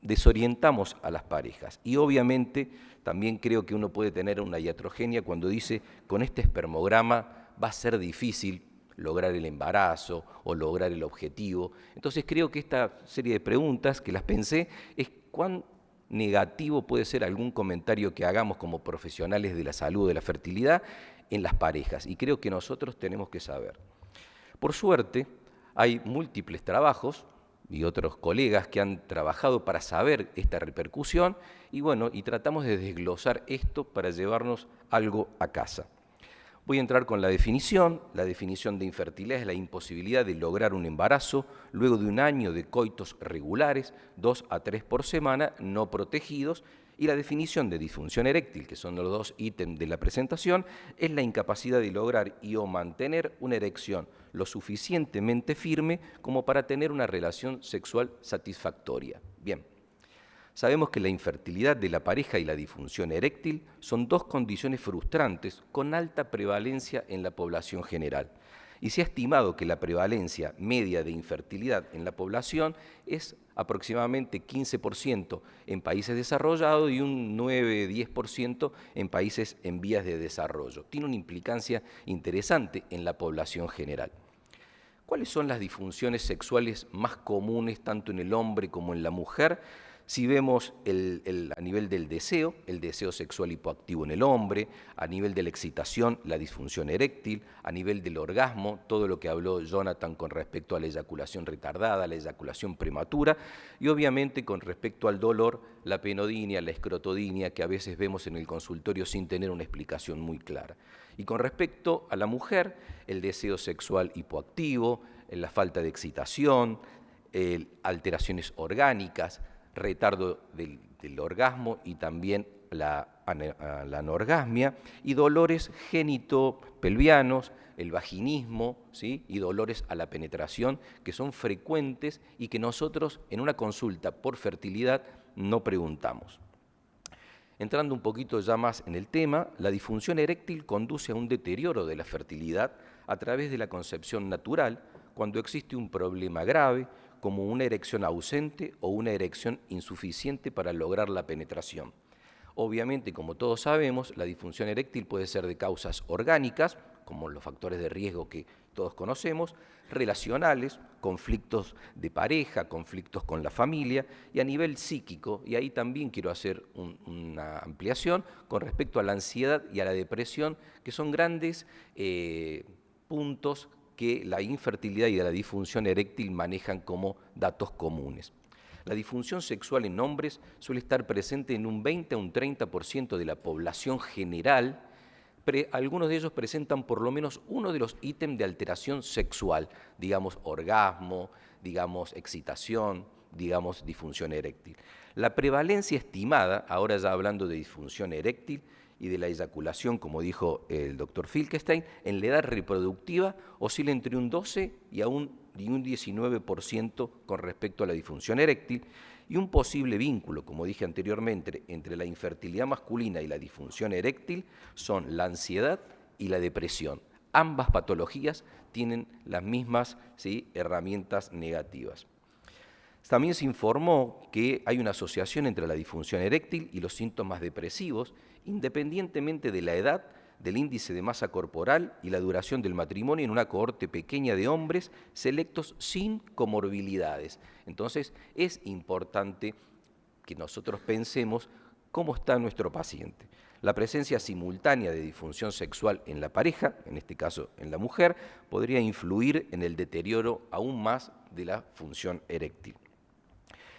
desorientamos a las parejas y obviamente también creo que uno puede tener una iatrogenia cuando dice con este espermograma va a ser difícil lograr el embarazo o lograr el objetivo. Entonces creo que esta serie de preguntas que las pensé es cuán negativo puede ser algún comentario que hagamos como profesionales de la salud, de la fertilidad en las parejas y creo que nosotros tenemos que saber. Por suerte hay múltiples trabajos y otros colegas que han trabajado para saber esta repercusión y bueno, y tratamos de desglosar esto para llevarnos algo a casa. Voy a entrar con la definición. La definición de infertilidad es la imposibilidad de lograr un embarazo luego de un año de coitos regulares, 2 a 3 por semana, no protegidos. Y la definición de disfunción eréctil, que son los 2 ítems de la presentación, es la incapacidad de lograr y o mantener una erección lo suficientemente firme como para tener una relación sexual satisfactoria. Bien. Sabemos que la infertilidad de la pareja y la disfunción eréctil son 2 condiciones frustrantes con alta prevalencia en la población general. Y se ha estimado que la prevalencia media de infertilidad en la población es aproximadamente 15% en países desarrollados y un 9-10% en países en vías de desarrollo. Tiene una implicancia interesante en la población general. ¿Cuáles son las disfunciones sexuales más comunes tanto en el hombre como en la mujer? Si vemos a nivel del deseo, el deseo sexual hipoactivo en el hombre, a nivel de la excitación, la disfunción eréctil, a nivel del orgasmo, todo lo que habló Jonathan con respecto a la eyaculación retardada, la eyaculación prematura, y obviamente con respecto al dolor, la penodinia, la escrotodinia, que a veces vemos en el consultorio sin tener una explicación muy clara. Y con respecto a la mujer, el deseo sexual hipoactivo, la falta de excitación, alteraciones orgánicas, retardo del orgasmo y también la anorgasmia y dolores genitopelvianos, el vaginismo, ¿sí? Y dolores a la penetración que son frecuentes y que nosotros en una consulta por fertilidad no preguntamos. Entrando un poquito ya más en el tema, la disfunción eréctil conduce a un deterioro de la fertilidad a través de la concepción natural cuando existe un problema grave como una erección ausente o una erección insuficiente para lograr la penetración. Obviamente, como todos sabemos, la disfunción eréctil puede ser de causas orgánicas, como los factores de riesgo que todos conocemos, relacionales, conflictos de pareja, conflictos con la familia, y a nivel psíquico, y ahí también quiero hacer una ampliación con respecto a la ansiedad y a la depresión, que son grandes puntos que la infertilidad y la disfunción eréctil manejan como datos comunes. La disfunción sexual en hombres suele estar presente en un 20 a un 30% de la población general. Algunos de ellos presentan por lo menos uno de los ítems de alteración sexual, digamos orgasmo, digamos excitación, digamos, disfunción eréctil. La prevalencia estimada, ahora ya hablando de disfunción eréctil y de la eyaculación, como dijo el doctor Finkelstein, en la edad reproductiva oscila entre un 12 y un 19% con respecto a la disfunción eréctil, y un posible vínculo, como dije anteriormente, entre la infertilidad masculina y la disfunción eréctil son la ansiedad y la depresión. Ambas patologías tienen las mismas, ¿sí?, herramientas negativas. También se informó que hay una asociación entre la disfunción eréctil y los síntomas depresivos, independientemente de la edad, del índice de masa corporal y la duración del matrimonio en una cohorte pequeña de hombres selectos sin comorbilidades. Entonces, es importante que nosotros pensemos cómo está nuestro paciente. La presencia simultánea de disfunción sexual en la pareja, en este caso en la mujer, podría influir en el deterioro aún más de la función eréctil.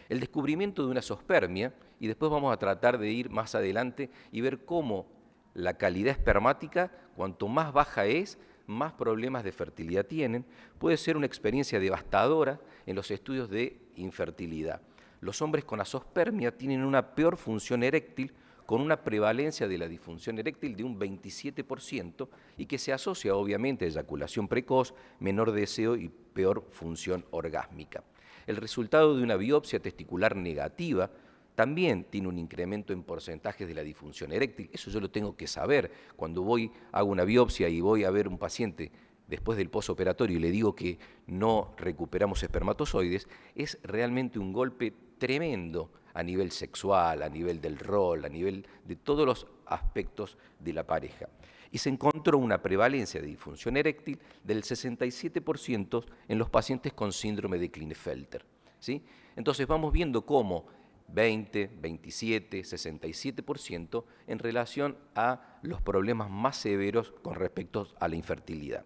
El descubrimiento de una zoospermia, y después vamos a tratar de ir más adelante y ver cómo la calidad espermática, cuanto más baja es, más problemas de fertilidad tienen, puede ser una experiencia devastadora en los estudios de infertilidad. Los hombres con azospermia tienen una peor función eréctil, con una prevalencia de la disfunción eréctil de un 27% y que se asocia obviamente a eyaculación precoz, menor deseo y peor función orgásmica. El resultado de una biopsia testicular negativa también tiene un incremento en porcentajes de la disfunción eréctil. Eso yo lo tengo que saber. Cuando hago una biopsia y voy a ver un paciente después del posoperatorio y le digo que no recuperamos espermatozoides, es realmente un golpe tremendo a nivel sexual, a nivel del rol, a nivel de todos los aspectos de la pareja. Y se encontró una prevalencia de disfunción eréctil del 67% en los pacientes con síndrome de Klinefelter, ¿sí? Entonces vamos viendo cómo 20, 27, 67% en relación a los problemas más severos con respecto a la infertilidad.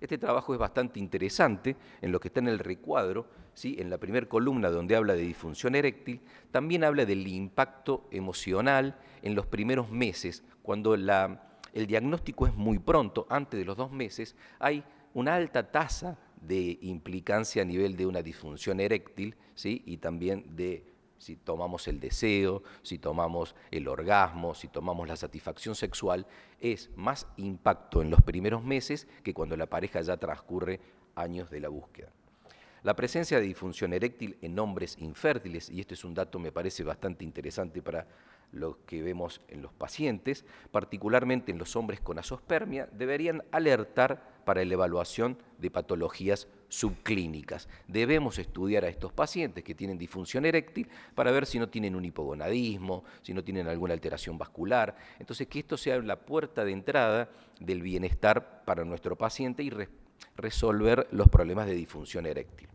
Este trabajo es bastante interesante en lo que está en el recuadro, ¿sí? En la primera columna donde habla de disfunción eréctil, también habla del impacto emocional en los primeros meses, cuando el diagnóstico es muy pronto, antes de los 2 meses, hay una alta tasa de implicancia a nivel de una disfunción eréctil, ¿sí? Y también de si tomamos el deseo, si tomamos el orgasmo, si tomamos la satisfacción sexual, es más impacto en los primeros meses que cuando la pareja ya transcurre años de la búsqueda. La presencia de disfunción eréctil en hombres infértiles, y este es un dato me parece bastante interesante para lo que vemos en los pacientes, particularmente en los hombres con azospermia, deberían alertar para la evaluación de patologías subclínicas. Debemos estudiar a estos pacientes que tienen disfunción eréctil para ver si no tienen un hipogonadismo, si no tienen alguna alteración vascular. Entonces, que esto sea la puerta de entrada del bienestar para nuestro paciente y resolver los problemas de disfunción eréctil.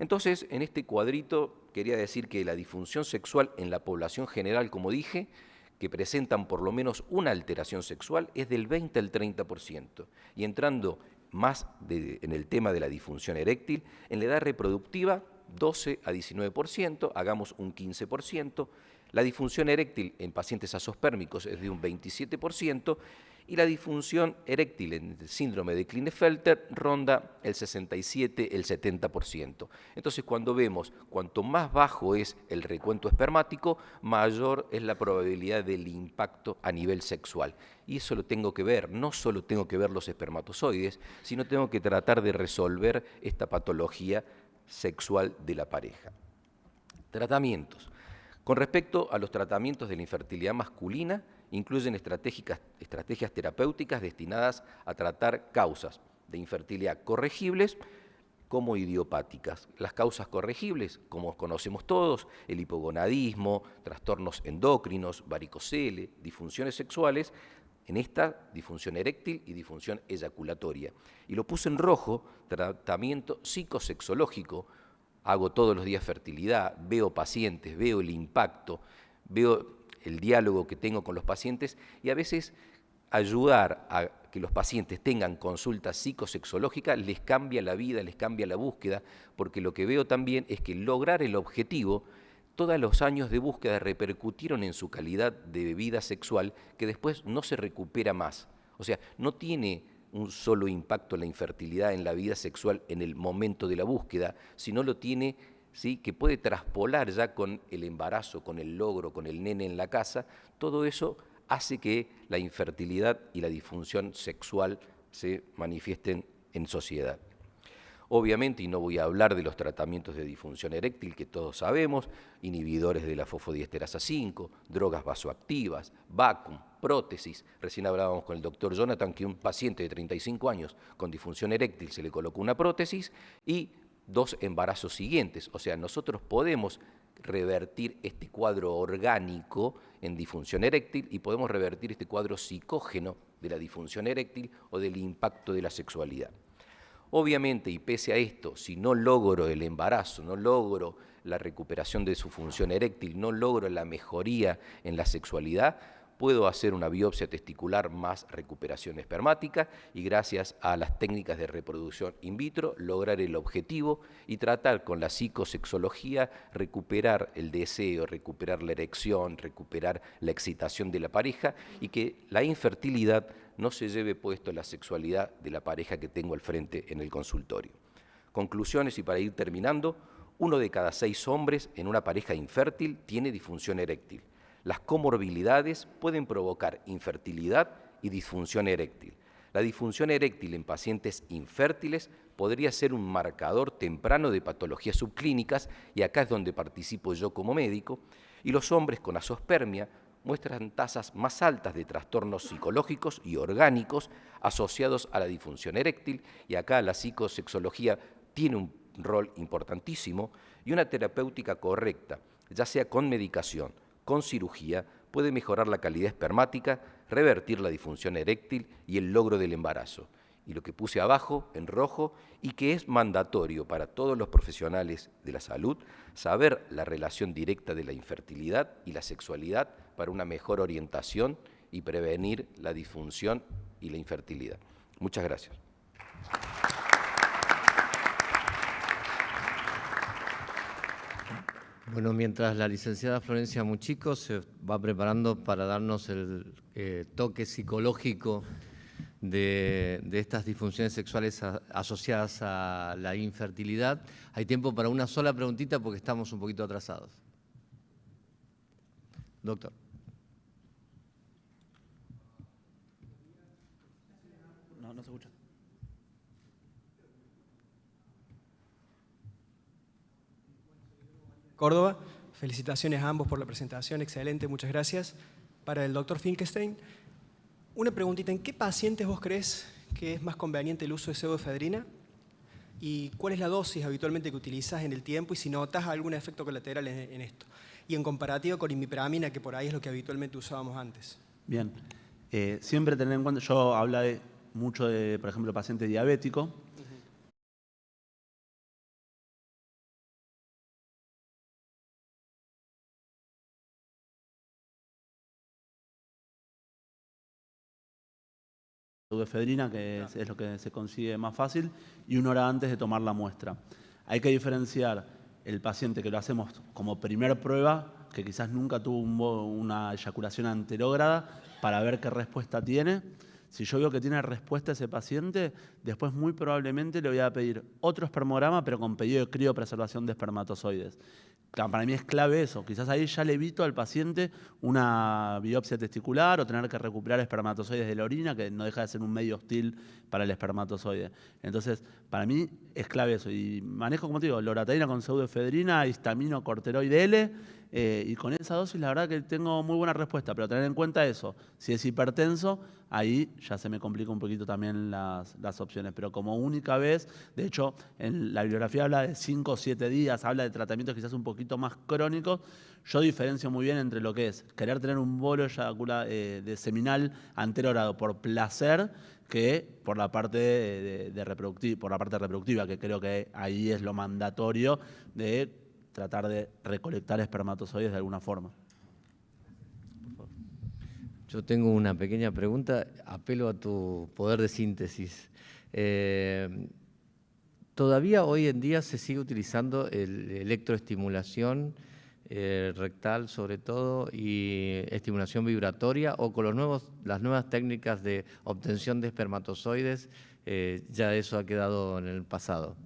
Entonces, en este cuadrito quería decir que la disfunción sexual en la población general, como dije, que presentan por lo menos una alteración sexual, es del 20 al 30%. Y entrando más en el tema de la disfunción eréctil, en la edad reproductiva, 12 a 19%, hagamos un 15%. La disfunción eréctil en pacientes azospérmicos es de un 27%, y la disfunción eréctil en el síndrome de Klinefelter ronda el 67, el 70%. Entonces, cuando vemos cuanto más bajo es el recuento espermático, mayor es la probabilidad del impacto a nivel sexual. Y eso lo tengo que ver, no solo tengo que ver los espermatozoides, sino tengo que tratar de resolver esta patología sexual de la pareja. Tratamientos. Con respecto a los tratamientos de la infertilidad masculina, incluyen estrategias terapéuticas destinadas a tratar causas de infertilidad corregibles como idiopáticas. Las causas corregibles, como conocemos todos, el hipogonadismo, trastornos endocrinos, varicocele, disfunciones sexuales, en esta disfunción eréctil y disfunción eyaculatoria. Y lo puse en rojo, tratamiento psicosexológico. Hago todos los días fertilidad, veo pacientes, veo el impacto, veo el diálogo que tengo con los pacientes y a veces ayudar a que los pacientes tengan consulta psicosexológica les cambia la vida, les cambia la búsqueda, porque lo que veo también es que lograr el objetivo, todos los años de búsqueda repercutieron en su calidad de vida sexual que después no se recupera más. O sea, no tiene un solo impacto la infertilidad en la vida sexual en el momento de la búsqueda, sino lo tiene ¿sí?, que puede traspolar ya con el embarazo, con el logro, con el nene en la casa, todo eso hace que la infertilidad y la disfunción sexual se manifiesten en sociedad. Obviamente, y no voy a hablar de los tratamientos de disfunción eréctil que todos sabemos, inhibidores de la fosfodiesterasa 5, drogas vasoactivas, vacuum, prótesis. Recién hablábamos con el doctor Jonathan que un paciente de 35 años con disfunción eréctil se le colocó una prótesis y 2 embarazos siguientes. O sea, nosotros podemos revertir este cuadro orgánico en disfunción eréctil y podemos revertir este cuadro psicógeno de la disfunción eréctil o del impacto de la sexualidad. Obviamente, y pese a esto, si no logro el embarazo, no logro la recuperación de su función eréctil, no logro la mejoría en la sexualidad, puedo hacer una biopsia testicular más recuperación espermática y gracias a las técnicas de reproducción in vitro lograr el objetivo y tratar con la psicosexología recuperar el deseo, recuperar la erección, recuperar la excitación de la pareja y que la infertilidad no se lleve puesto la sexualidad de la pareja que tengo al frente en el consultorio. Conclusiones y para ir terminando, 1 de cada 6 hombres en una pareja infértil tiene disfunción eréctil. Las comorbilidades pueden provocar infertilidad y disfunción eréctil. La disfunción eréctil en pacientes infértiles podría ser un marcador temprano de patologías subclínicas, y acá es donde participo yo como médico, y los hombres con azospermia muestran tasas más altas de trastornos psicológicos y orgánicos asociados a la disfunción eréctil, y acá la psicosexología tiene un rol importantísimo, y una terapéutica correcta, ya sea con medicación, con cirugía, puede mejorar la calidad espermática, revertir la disfunción eréctil y el logro del embarazo. Y lo que puse abajo, en rojo, y que es mandatorio para todos los profesionales de la salud, saber la relación directa de la infertilidad y la sexualidad para una mejor orientación y prevenir la disfunción y la infertilidad. Muchas gracias. Bueno, mientras la licenciada Florencia Muchico se va preparando para darnos el toque psicológico de estas disfunciones sexuales asociadas a la infertilidad, hay tiempo para una sola preguntita porque estamos un poquito atrasados. Doctor. No se escucha. Córdoba, felicitaciones a ambos por la presentación, excelente, muchas gracias. Para el doctor Finkelstein, una preguntita, ¿en qué pacientes vos crees que es más conveniente el uso de pseudoefedrina? ¿Y cuál es la dosis habitualmente que utilizas en el tiempo y si notas algún efecto colateral en esto? Y en comparativa con imipramina, que por ahí es lo que habitualmente usábamos antes. Bien, siempre tener en cuenta, yo hablo mucho de, por ejemplo, paciente diabético. Pseudoefedrina, que es lo que se consigue más fácil, y 1 hora antes de tomar la muestra. Hay que diferenciar el paciente que lo hacemos como primer prueba, que quizás nunca tuvo una eyaculación anterógrada, para ver qué respuesta tiene. Si yo veo que tiene respuesta ese paciente, después muy probablemente le voy a pedir otro espermograma, pero con pedido de criopreservación de espermatozoides. Para mí es clave eso. Quizás ahí ya le evito al paciente una biopsia testicular o tener que recuperar espermatozoides de la orina, que no deja de ser un medio hostil para el espermatozoide. Entonces, para mí es clave eso. Y manejo, como te digo, loratadina con pseudoefedrina, histamino, corticoide L, y con esa dosis la verdad que tengo muy buena respuesta, pero tener en cuenta eso. Si es hipertenso, ahí ya se me complica un poquito también las opciones. Pero como única vez, de hecho, en la bibliografía habla de 5 o 7 días, habla de tratamientos quizás un poquito más crónicos. Yo diferencio muy bien entre lo que es querer tener un bolo de seminal anterógrado por placer que por la parte por la parte reproductiva, que creo que ahí es lo mandatorio de tratar de recolectar espermatozoides de alguna forma. Yo tengo una pequeña pregunta, apelo a tu poder de síntesis. ¿Todavía hoy en día se sigue utilizando el electroestimulación rectal sobre todo y estimulación vibratoria, o con las nuevas técnicas de obtención de espermatozoides ya eso ha quedado en el pasado?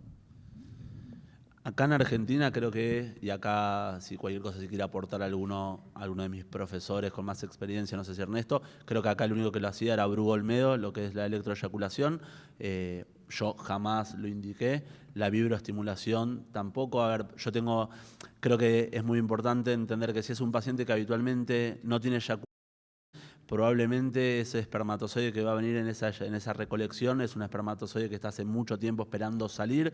Acá en Argentina creo que, y acá si cualquier cosa si quiere aportar alguno de mis profesores con más experiencia, no sé si Ernesto, creo que acá el único que lo hacía era Bru Olmedo, lo que es la electroeyaculación. Yo jamás lo indiqué. La vibroestimulación tampoco. A ver, creo que es muy importante entender que si es un paciente que habitualmente no tiene eyaculación, probablemente ese espermatozoide que va a venir en esa recolección es un espermatozoide que está hace mucho tiempo esperando salir.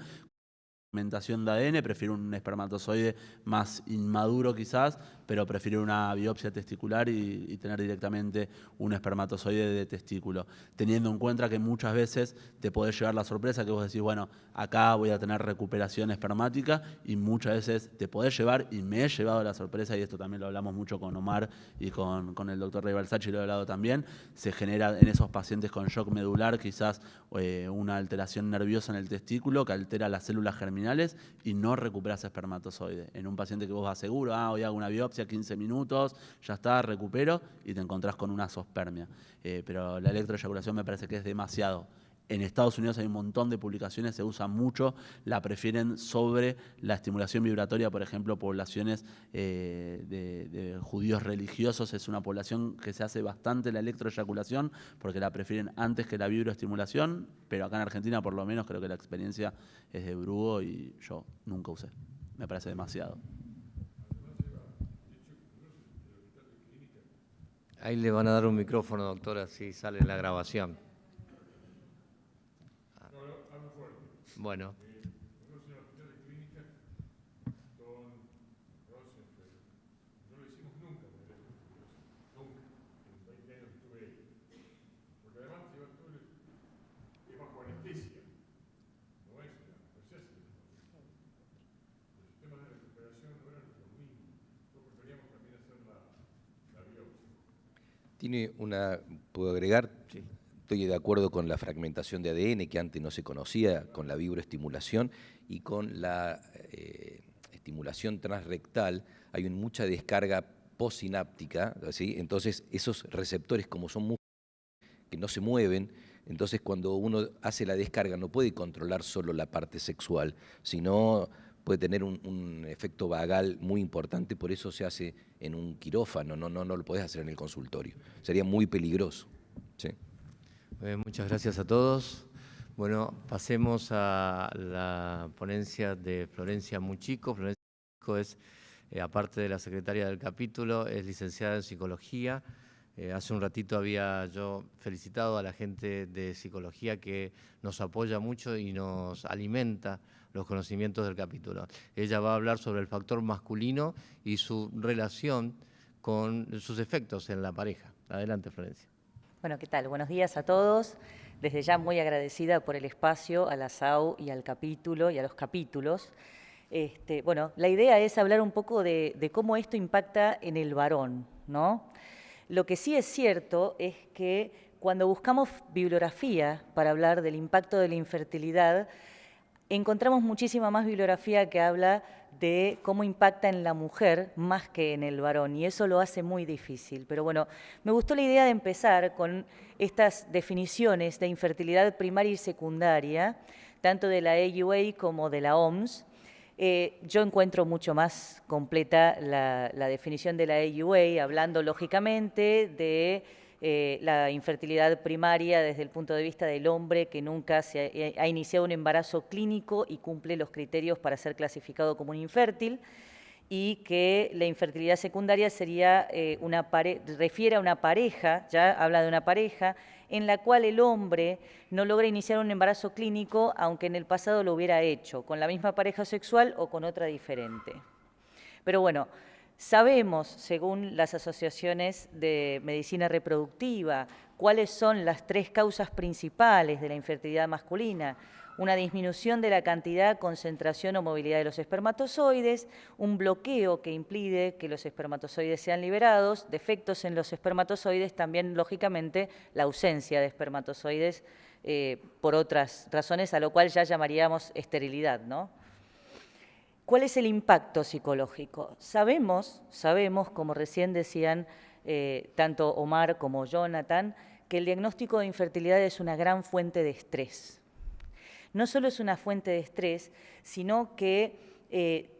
Fragmentación de ADN, prefiero un espermatozoide más inmaduro quizás, pero prefiero una biopsia testicular y tener directamente un espermatozoide de testículo, teniendo en cuenta que muchas veces te puede llevar la sorpresa que vos decís, bueno, acá voy a tener recuperación espermática, y muchas veces te podés llevar, y me he llevado la sorpresa, y esto también lo hablamos mucho con Omar y con el doctor Rey Balsachi, lo he hablado también, se genera en esos pacientes con shock medular quizás una alteración nerviosa en el testículo que altera las células germinales y no recuperas espermatozoide. En un paciente que vos vas seguro, hoy hago una biopsia, 15 minutos, ya está, recupero, y te encontrás con una zoospermia. Pero la electroeyaculación me parece que es demasiado. En Estados Unidos hay un montón de publicaciones, se usa mucho, la prefieren sobre la estimulación vibratoria, por ejemplo, poblaciones de judíos religiosos, es una población que se hace bastante la electroeyaculación porque la prefieren antes que la vibroestimulación, pero acá en Argentina por lo menos creo que la experiencia es de Brugo y yo nunca usé, me parece demasiado. Ahí le van a dar un micrófono, doctora, si sale en la grabación. Bueno. ¿Puedo agregar? Sí. Estoy de acuerdo con la fragmentación de ADN, que antes no se conocía, con la vibroestimulación, y con la estimulación transrectal hay mucha descarga postsináptica, ¿sí? Entonces esos receptores, como son que no se mueven, entonces cuando uno hace la descarga no puede controlar solo la parte sexual, sino puede tener un efecto vagal muy importante, por eso se hace en un quirófano, no lo podés hacer en el consultorio. Sería muy peligroso. ¿Sí? Muchas gracias a todos. Bueno, pasemos a la ponencia de Florencia Muchico. Florencia Muchico es, aparte de la secretaria del capítulo, es licenciada en psicología. Hace un ratito había yo felicitado a la gente de psicología que nos apoya mucho y nos alimenta los conocimientos del capítulo. Ella va a hablar sobre el factor masculino y su relación con sus efectos en la pareja. Adelante, Florencia. Bueno, ¿qué tal? Buenos días a todos. Desde ya muy agradecida por el espacio a la SAU y al capítulo y a los capítulos. Bueno, la idea es hablar un poco de cómo esto impacta en el varón, ¿no? Lo que sí es cierto es que cuando buscamos bibliografía para hablar del impacto de la infertilidad, encontramos muchísima más bibliografía que habla de cómo impacta en la mujer más que en el varón, y eso lo hace muy difícil. Pero bueno, me gustó la idea de empezar con estas definiciones de infertilidad primaria y secundaria, tanto de la AUA como de la OMS. Yo encuentro mucho más completa la definición de la AUA, hablando lógicamente de la infertilidad primaria desde el punto de vista del hombre que nunca ha iniciado un embarazo clínico y cumple los criterios para ser clasificado como un infértil, y que la infertilidad secundaria sería refiere a una pareja, ya habla de una pareja, en la cual el hombre no logra iniciar un embarazo clínico, aunque en el pasado lo hubiera hecho, con la misma pareja sexual o con otra diferente. Pero bueno, sabemos, según las asociaciones de medicina reproductiva, cuáles son las 3 causas principales de la infertilidad masculina: una disminución de la cantidad, concentración o movilidad de los espermatozoides, un bloqueo que impide que los espermatozoides sean liberados, defectos en los espermatozoides, también, lógicamente, la ausencia de espermatozoides por otras razones, a lo cual ya llamaríamos esterilidad, ¿no? ¿Cuál es el impacto psicológico? Sabemos, como recién decían tanto Omar como Jonathan, que el diagnóstico de infertilidad es una gran fuente de estrés. No solo es una fuente de estrés, sino que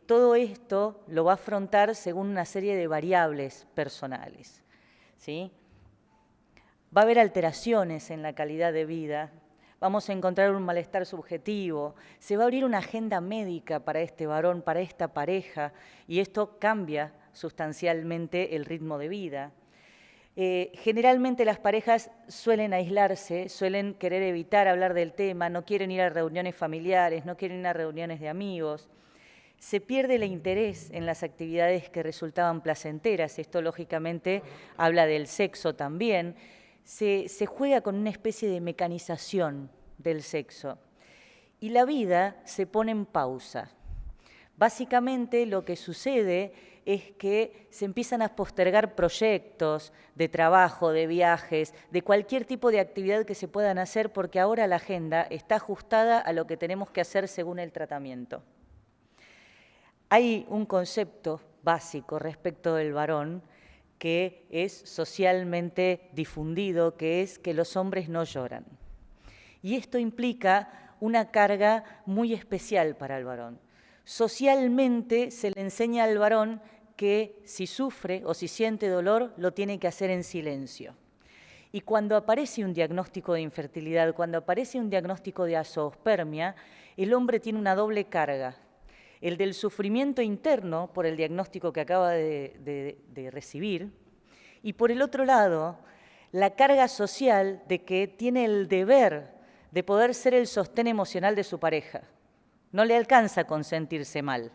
todo esto lo va a afrontar según una serie de variables personales, ¿sí? Va a haber alteraciones en la calidad de vida, vamos a encontrar un malestar subjetivo, se va a abrir una agenda médica para este varón, para esta pareja, y esto cambia sustancialmente el ritmo de vida. Generalmente las parejas suelen aislarse, suelen querer evitar hablar del tema, no quieren ir a reuniones familiares, no quieren ir a reuniones de amigos. Se pierde el interés en las actividades que resultaban placenteras, esto lógicamente habla del sexo también. Se juega con una especie de mecanización del sexo y la vida se pone en pausa. Básicamente lo que sucede es que se empiezan a postergar proyectos de trabajo, de viajes, de cualquier tipo de actividad que se puedan hacer porque ahora la agenda está ajustada a lo que tenemos que hacer según el tratamiento. Hay un concepto básico respecto del varón que es socialmente difundido, que es que los hombres no lloran. Y esto implica una carga muy especial para el varón. Socialmente se le enseña al varón que si sufre o si siente dolor, lo tiene que hacer en silencio. Y cuando aparece un diagnóstico de infertilidad, cuando aparece un diagnóstico de azoospermia, el hombre tiene una doble carga. El del sufrimiento interno por el diagnóstico que acaba de recibir, y por el otro lado, la carga social de que tiene el deber de poder ser el sostén emocional de su pareja. No le alcanza con sentirse mal.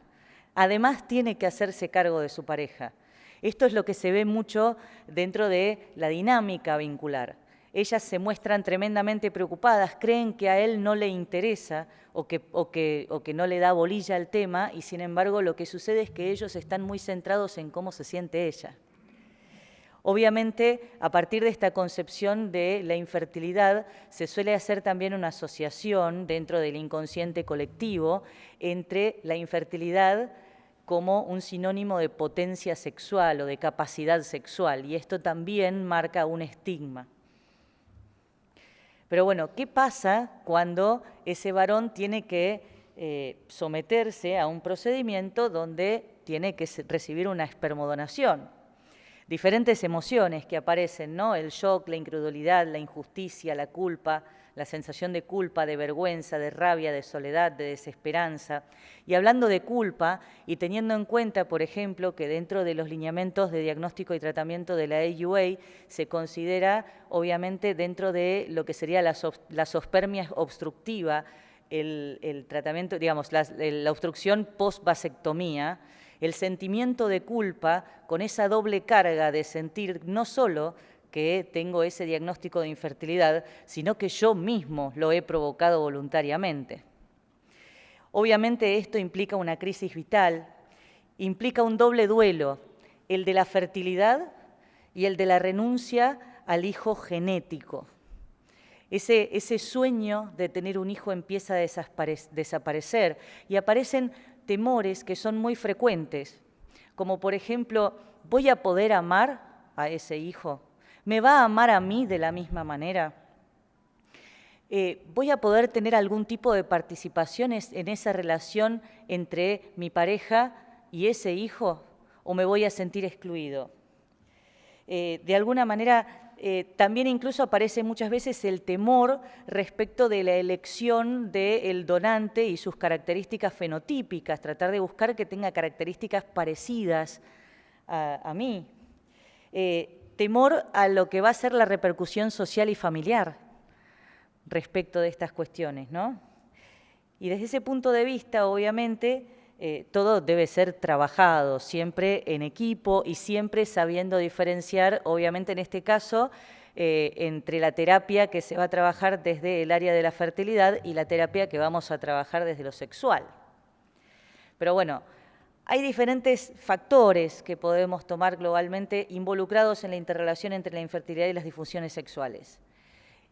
Además, tiene que hacerse cargo de su pareja. Esto es lo que se ve mucho dentro de la dinámica vincular. Ellas se muestran tremendamente preocupadas, creen que a él no le interesa o que no le da bolilla al tema y, sin embargo, lo que sucede es que ellos están muy centrados en cómo se siente ella. Obviamente, a partir de esta concepción de la infertilidad, se suele hacer también una asociación dentro del inconsciente colectivo entre la infertilidad como un sinónimo de potencia sexual o de capacidad sexual, y esto también marca un estigma. Pero bueno, ¿qué pasa cuando ese varón tiene que someterse a un procedimiento donde tiene que recibir una espermodonación? Diferentes emociones que aparecen, ¿no? El shock, la incredulidad, la injusticia, la culpa, la sensación de culpa, de vergüenza, de rabia, de soledad, de desesperanza. Y hablando de culpa, y teniendo en cuenta, por ejemplo, que dentro de los lineamientos de diagnóstico y tratamiento de la AUA se considera, obviamente, dentro de lo que sería la zoospermia obstructiva, el tratamiento, digamos, la obstrucción post-vasectomía, el sentimiento de culpa con esa doble carga de sentir no solo que tengo ese diagnóstico de infertilidad, sino que yo mismo lo he provocado voluntariamente. Obviamente esto implica una crisis vital, implica un doble duelo, el de la fertilidad y el de la renuncia al hijo genético. Ese sueño de tener un hijo empieza a desaparecer y aparecen temores que son muy frecuentes, como por ejemplo, ¿voy a poder amar a ese hijo? ¿Me va a amar a mí de la misma manera? ¿Voy a poder tener algún tipo de participación en esa relación entre mi pareja y ese hijo? ¿O me voy a sentir excluido? De alguna manera, también incluso aparece muchas veces el temor respecto de la elección del donante y sus características fenotípicas, tratar de buscar que tenga características parecidas a mí. Temor a lo que va a ser la repercusión social y familiar respecto de estas cuestiones, ¿no? Y desde ese punto de vista, obviamente, todo debe ser trabajado siempre en equipo y siempre sabiendo diferenciar, obviamente en este caso, entre la terapia que se va a trabajar desde el área de la fertilidad y la terapia que vamos a trabajar desde lo sexual. Pero bueno, hay diferentes factores que podemos tomar globalmente involucrados en la interrelación entre la infertilidad y las disfunciones sexuales.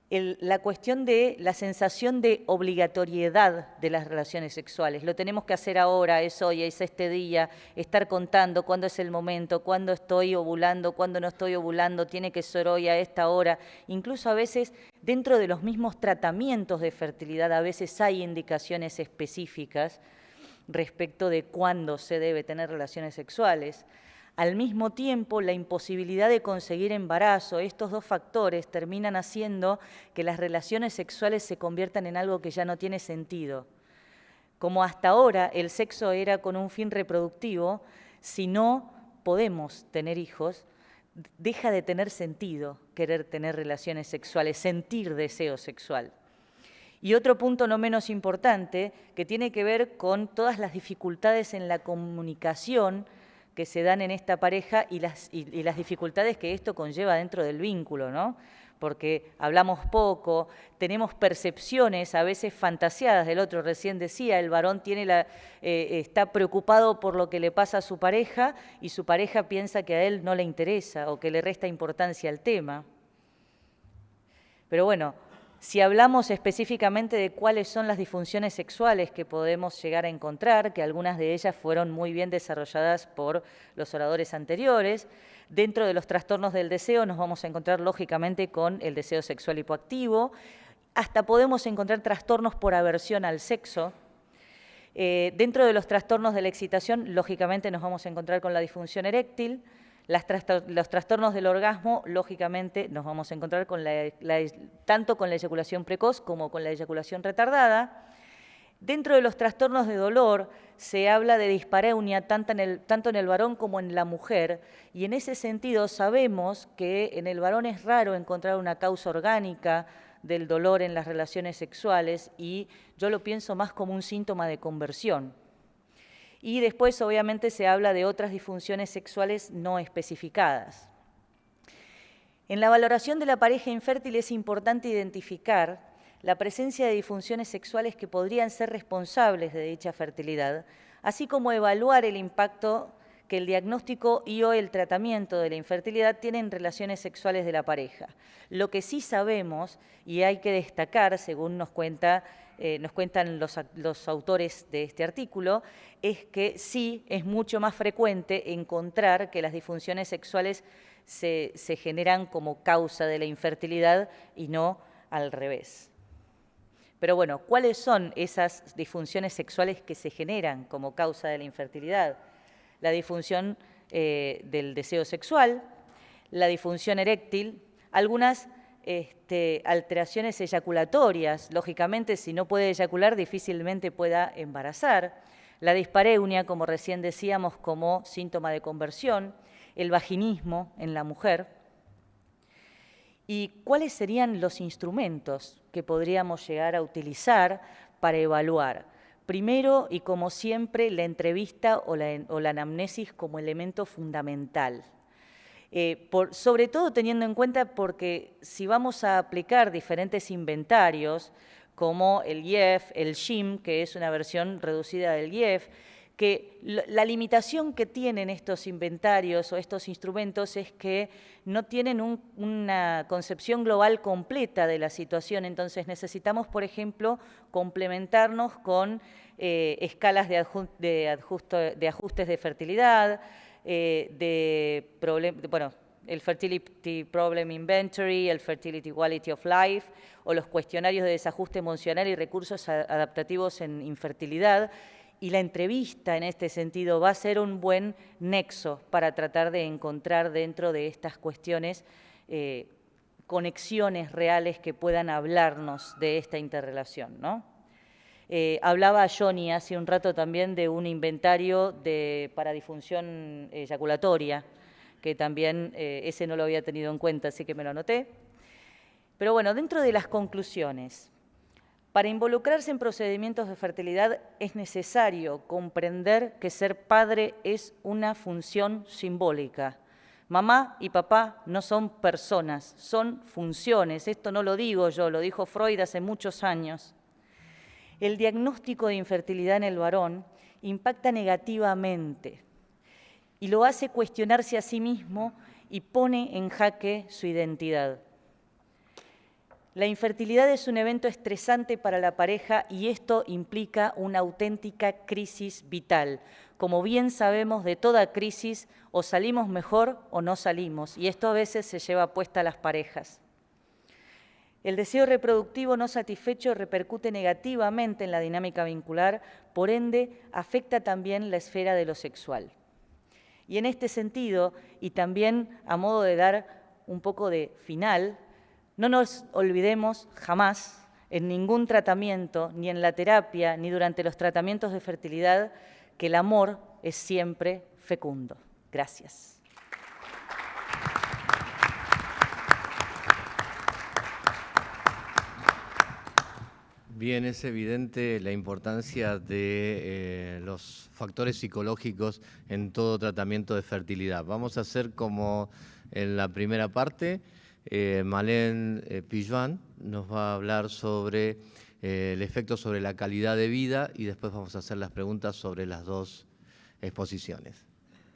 La cuestión de la sensación de obligatoriedad de las relaciones sexuales. Lo tenemos que hacer ahora, es hoy, es este día, estar contando cuándo es el momento, cuándo estoy ovulando, cuándo no estoy ovulando, tiene que ser hoy a esta hora. Incluso a veces dentro de los mismos tratamientos de fertilidad a veces hay indicaciones específicas respecto de cuándo se debe tener relaciones sexuales. Al mismo tiempo, la imposibilidad de conseguir embarazo, estos dos factores terminan haciendo que las relaciones sexuales se conviertan en algo que ya no tiene sentido. Como hasta ahora el sexo era con un fin reproductivo, si no podemos tener hijos, deja de tener sentido querer tener relaciones sexuales, sentir deseo sexual. Y otro punto no menos importante, que tiene que ver con todas las dificultades en la comunicación que se dan en esta pareja y las dificultades que esto conlleva dentro del vínculo, ¿no? Porque hablamos poco, tenemos percepciones a veces fantaseadas del otro. Recién decía, el varón está preocupado por lo que le pasa a su pareja y su pareja piensa que a él no le interesa o que le resta importancia al tema. Pero bueno, si hablamos específicamente de cuáles son las disfunciones sexuales que podemos llegar a encontrar, que algunas de ellas fueron muy bien desarrolladas por los oradores anteriores, dentro de los trastornos del deseo nos vamos a encontrar lógicamente con el deseo sexual hipoactivo, hasta podemos encontrar trastornos por aversión al sexo. Dentro de los trastornos de la excitación, lógicamente nos vamos a encontrar con la disfunción eréctil. Los trastornos del orgasmo, lógicamente, nos vamos a encontrar con tanto con la eyaculación precoz como con la eyaculación retardada. Dentro de los trastornos de dolor se habla de dispareunia tanto en el varón como en la mujer, y en ese sentido sabemos que en el varón es raro encontrar una causa orgánica del dolor en las relaciones sexuales, y yo lo pienso más como un síntoma de conversión. Y después, obviamente, se habla de otras disfunciones sexuales no especificadas. En la valoración de la pareja infértil es importante identificar la presencia de disfunciones sexuales que podrían ser responsables de dicha fertilidad, así como evaluar el impacto que el diagnóstico y o el tratamiento de la infertilidad tiene en relaciones sexuales de la pareja. Lo que sí sabemos, y hay que destacar, según nos cuentan los autores de este artículo, es que sí es mucho más frecuente encontrar que las disfunciones sexuales se generan como causa de la infertilidad y no al revés. Pero bueno, ¿cuáles son esas disfunciones sexuales que se generan como causa de la infertilidad? La disfunción del deseo sexual, la disfunción eréctil, algunas alteraciones eyaculatorias. Lógicamente, si no puede eyacular, difícilmente pueda embarazar. La dispareunia, como recién decíamos, como síntoma de conversión. El vaginismo en la mujer. ¿Y cuáles serían los instrumentos que podríamos llegar a utilizar para evaluar? Primero, y como siempre, la entrevista o la anamnesis como elemento fundamental. Sobre todo teniendo en cuenta porque si vamos a aplicar diferentes inventarios, como el IEF, el SHIM, que es una versión reducida del IEF, que la limitación que tienen estos inventarios o estos instrumentos es que no tienen una concepción global completa de la situación. Entonces necesitamos, por ejemplo, complementarnos con escalas de ajustes de fertilidad, el Fertility Problem Inventory, el Fertility Quality of Life, o los cuestionarios de desajuste emocional y recursos adaptativos en infertilidad. Y la entrevista, en este sentido, va a ser un buen nexo para tratar de encontrar dentro de estas cuestiones conexiones reales que puedan hablarnos de esta interrelación, ¿no? Hablaba Johnny hace un rato también de un inventario para disfunción eyaculatoria, que también ese no lo había tenido en cuenta, así que me lo anoté. Pero bueno, dentro de las conclusiones, para involucrarse en procedimientos de fertilidad es necesario comprender que ser padre es una función simbólica. Mamá y papá no son personas, son funciones. Esto no lo digo yo, lo dijo Freud hace muchos años. El diagnóstico de infertilidad en el varón impacta negativamente y lo hace cuestionarse a sí mismo y pone en jaque su identidad. La infertilidad es un evento estresante para la pareja y esto implica una auténtica crisis vital. Como bien sabemos, de toda crisis o salimos mejor o no salimos, y esto a veces se lleva puesta a las parejas. El deseo reproductivo no satisfecho repercute negativamente en la dinámica vincular, por ende, afecta también la esfera de lo sexual. Y en este sentido, y también a modo de dar un poco de final, no nos olvidemos jamás, en ningún tratamiento, ni en la terapia, ni durante los tratamientos de fertilidad, que el amor es siempre fecundo. Gracias. Bien, es evidente la importancia de los factores psicológicos en todo tratamiento de fertilidad. Vamos a hacer como en la primera parte, Malén Pijuan nos va a hablar sobre el efecto sobre la calidad de vida y después vamos a hacer las preguntas sobre las dos exposiciones.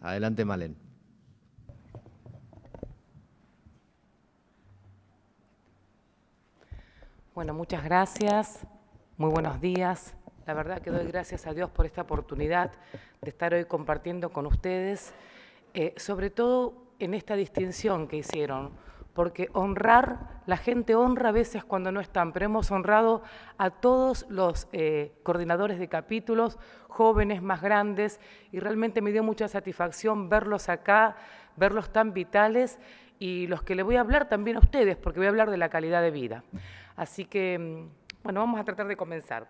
Adelante, Malén. Bueno, muchas gracias. Muy buenos días. La verdad que doy gracias a Dios por esta oportunidad de estar hoy compartiendo con ustedes, sobre todo en esta distinción que hicieron, porque honrar, la gente honra a veces cuando no están, pero hemos honrado a todos los coordinadores de capítulos, jóvenes, más grandes, y realmente me dio mucha satisfacción verlos acá, verlos tan vitales, y los que le voy a hablar también a ustedes, porque voy a hablar de la calidad de vida. Así que, bueno, vamos a tratar de comenzar.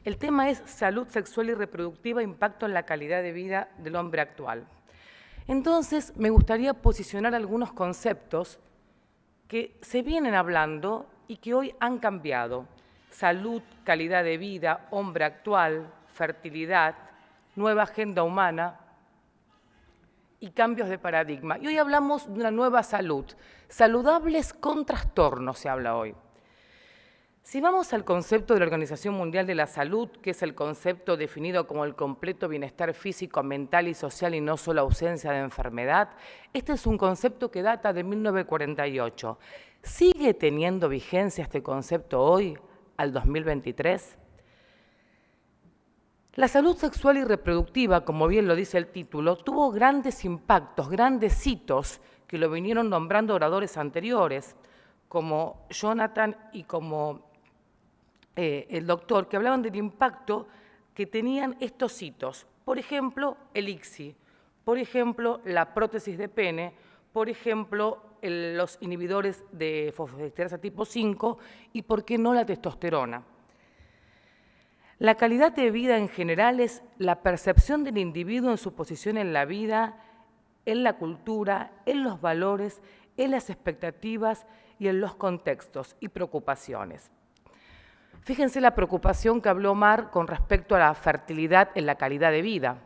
El tema es salud sexual y reproductiva, impacto en la calidad de vida del hombre actual. Entonces, me gustaría posicionar algunos conceptos que se vienen hablando y que hoy han cambiado. Salud, calidad de vida, hombre actual, fertilidad, nueva agenda humana y cambios de paradigma. Y hoy hablamos de una nueva salud. Saludables con trastornos se habla hoy. Si vamos al concepto de la Organización Mundial de la Salud, que es el concepto definido como el completo bienestar físico, mental y social y no solo ausencia de enfermedad, este es un concepto que data de 1948. ¿Sigue teniendo vigencia este concepto hoy, al 2023? La salud sexual y reproductiva, como bien lo dice el título, tuvo grandes impactos, grandes hitos que lo vinieron nombrando oradores anteriores, como Jonathan y como el doctor, que hablaban del impacto que tenían estos hitos. Por ejemplo, el ICSI, por ejemplo, la prótesis de pene, por ejemplo, los inhibidores de fosfodiesterasa tipo 5 y, ¿por qué no, la testosterona? La calidad de vida en general es la percepción del individuo en su posición en la vida, en la cultura, en los valores, en las expectativas y en los contextos y preocupaciones. Fíjense la preocupación que habló Omar con respecto a la fertilidad en la calidad de vida.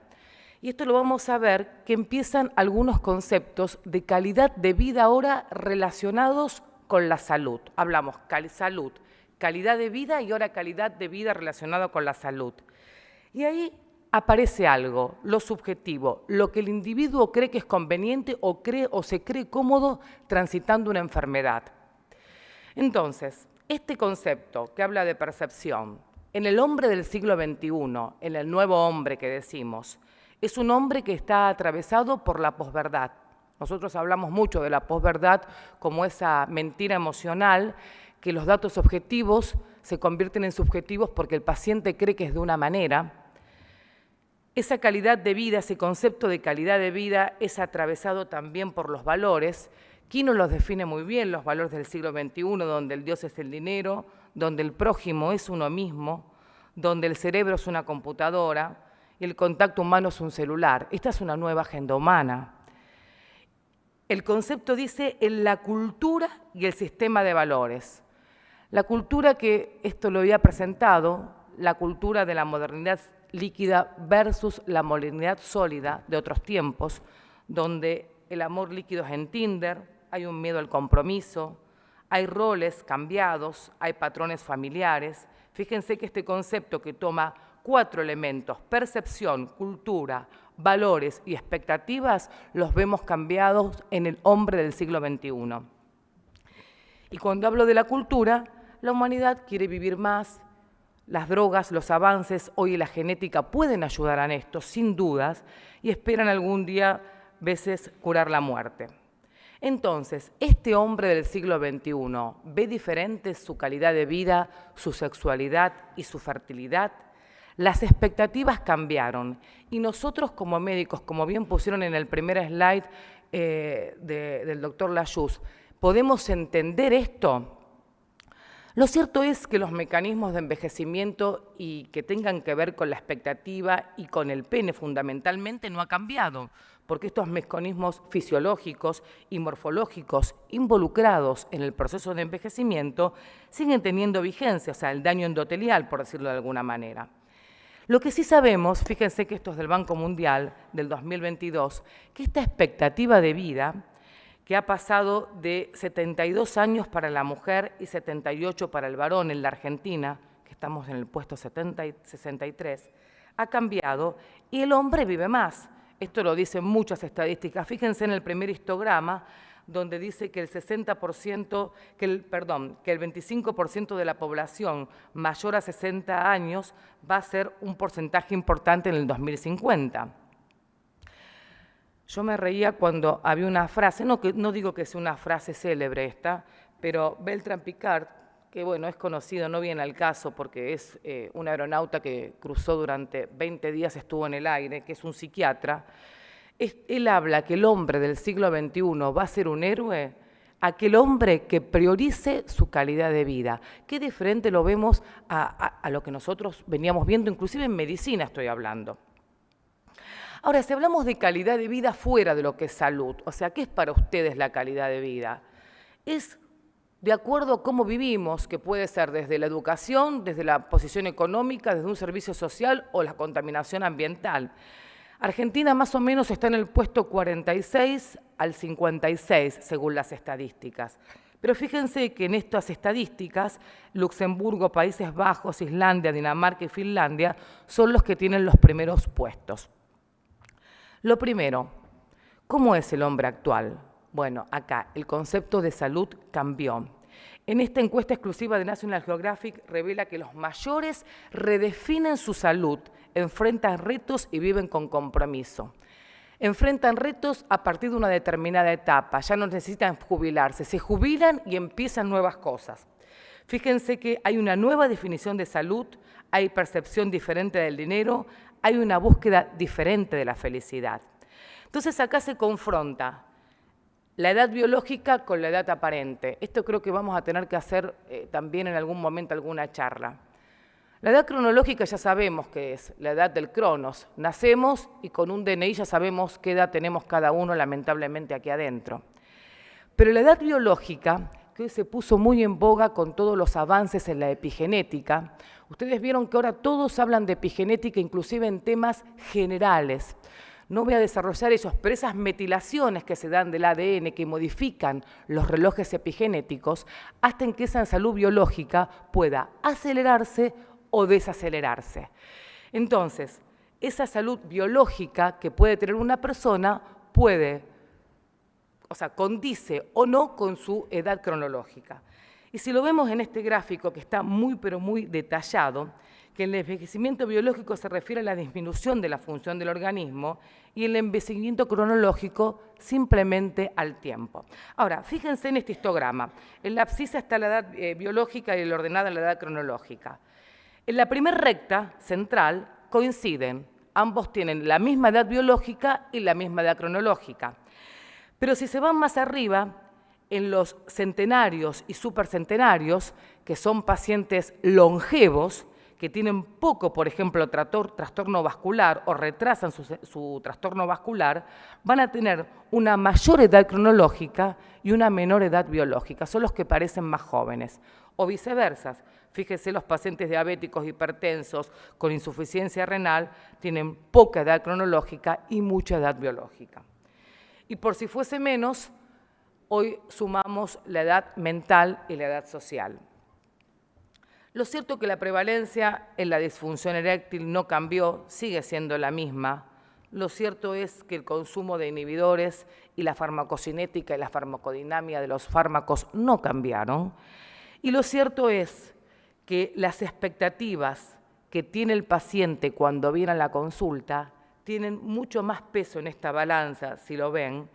Y esto lo vamos a ver que empiezan algunos conceptos de calidad de vida ahora relacionados con la salud. Hablamos salud, calidad de vida y ahora calidad de vida relacionada con la salud. Y ahí aparece algo, lo subjetivo, lo que el individuo cree que es conveniente o se cree cómodo transitando una enfermedad. Entonces, este concepto que habla de percepción, en el hombre del siglo XXI, en el nuevo hombre que decimos, es un hombre que está atravesado por la posverdad. Nosotros hablamos mucho de la posverdad como esa mentira emocional, que los datos objetivos se convierten en subjetivos porque el paciente cree que es de una manera. Esa calidad de vida, ese concepto de calidad de vida es atravesado también por los valores. Quino los define muy bien, los valores del siglo XXI, donde el Dios es el dinero, donde el prójimo es uno mismo, donde el cerebro es una computadora y el contacto humano es un celular. Esta es una nueva agenda humana. El concepto dice en la cultura y el sistema de valores. La cultura que esto lo había presentado, la cultura de la modernidad líquida versus la modernidad sólida de otros tiempos, donde el amor líquido es en Tinder, hay un miedo al compromiso, hay roles cambiados, hay patrones familiares. Fíjense que este concepto que toma 4 elementos, percepción, cultura, valores y expectativas, los vemos cambiados en el hombre del siglo XXI. Y cuando hablo de la cultura, la humanidad quiere vivir más, las drogas, los avances, hoy la genética pueden ayudar en esto, sin dudas, y esperan algún día, veces, curar la muerte. Entonces, este hombre del siglo XXI ve diferente su calidad de vida, su sexualidad y su fertilidad. Las expectativas cambiaron y nosotros como médicos, como bien pusieron en el primer slide del doctor Layuz, ¿podemos entender esto? Lo cierto es que los mecanismos de envejecimiento y que tengan que ver con la expectativa y con el pene fundamentalmente no ha cambiado, porque estos mecanismos fisiológicos y morfológicos involucrados en el proceso de envejecimiento siguen teniendo vigencia, o sea, el daño endotelial, por decirlo de alguna manera. Lo que sí sabemos, fíjense que esto es del Banco Mundial del 2022, que esta expectativa de vida, que ha pasado de 72 años para la mujer y 78 para el varón en la Argentina, que estamos en el puesto 63, ha cambiado y el hombre vive más. Esto lo dicen muchas estadísticas. Fíjense en el primer histograma, donde dice que el 25% de la población mayor a 60 años va a ser un porcentaje importante en el 2050. Yo me reía cuando había una frase, no digo que sea una frase célebre esta, pero Beltrán Picard, que bueno, es conocido, no viene al caso porque es un aeronauta que cruzó durante 20 días, estuvo en el aire, que es un psiquiatra. Él habla que el hombre del siglo XXI va a ser un héroe, aquel hombre que priorice su calidad de vida. Qué diferente lo vemos a lo que nosotros veníamos viendo, inclusive en medicina estoy hablando. Ahora, si hablamos de calidad de vida fuera de lo que es salud, o sea, ¿qué es para ustedes la calidad de vida? Es de acuerdo a cómo vivimos, que puede ser desde la educación, desde la posición económica, desde un servicio social o la contaminación ambiental. Argentina más o menos está en el puesto 46 al 56, según las estadísticas. Pero fíjense que en estas estadísticas, Luxemburgo, Países Bajos, Islandia, Dinamarca y Finlandia son los que tienen los primeros puestos. Lo primero, ¿cómo es el hombre actual? Bueno, acá el concepto de salud cambió. En esta encuesta exclusiva de National Geographic revela que los mayores redefinen su salud, enfrentan retos y viven con compromiso. Enfrentan retos a partir de una determinada etapa, ya no necesitan jubilarse, se jubilan y empiezan nuevas cosas. Fíjense que hay una nueva definición de salud, hay percepción diferente del dinero, hay una búsqueda diferente de la felicidad. Entonces acá se confronta la edad biológica con la edad aparente. Esto creo que vamos a tener que hacer también en algún momento alguna charla. La edad cronológica ya sabemos que es la edad del cronos. Nacemos y con un DNI ya sabemos qué edad tenemos cada uno, lamentablemente, aquí adentro. Pero la edad biológica, que hoy se puso muy en boga con todos los avances en la epigenética, ustedes vieron que ahora todos hablan de epigenética, inclusive en temas generales. No voy a desarrollar ellos, pero esas metilaciones que se dan del ADN, que modifican los relojes epigenéticos, hacen que esa salud biológica pueda acelerarse o desacelerarse. Entonces, esa salud biológica que puede tener una persona condice o no con su edad cronológica. Y si lo vemos en este gráfico que está muy pero muy detallado, que el envejecimiento biológico se refiere a la disminución de la función del organismo y el envejecimiento cronológico simplemente al tiempo. Ahora, fíjense en este histograma. En la abscisa está la edad biológica y la ordenada la edad cronológica. En la primera recta central coinciden, ambos tienen la misma edad biológica y la misma edad cronológica. Pero si se van más arriba, en los centenarios y supercentenarios, que son pacientes longevos, que tienen poco, por ejemplo, trastorno vascular o retrasan su trastorno vascular, van a tener una mayor edad cronológica y una menor edad biológica. Son los que parecen más jóvenes. O viceversa. Fíjense, los pacientes diabéticos, hipertensos, con insuficiencia renal, tienen poca edad cronológica y mucha edad biológica. Y por si fuese menos, hoy sumamos la edad mental y la edad social. Lo cierto es que la prevalencia en la disfunción eréctil no cambió, sigue siendo la misma. Lo cierto es que el consumo de inhibidores y la farmacocinética y la farmacodinámica de los fármacos no cambiaron. Y lo cierto es que las expectativas que tiene el paciente cuando viene a la consulta tienen mucho más peso en esta balanza, si lo ven,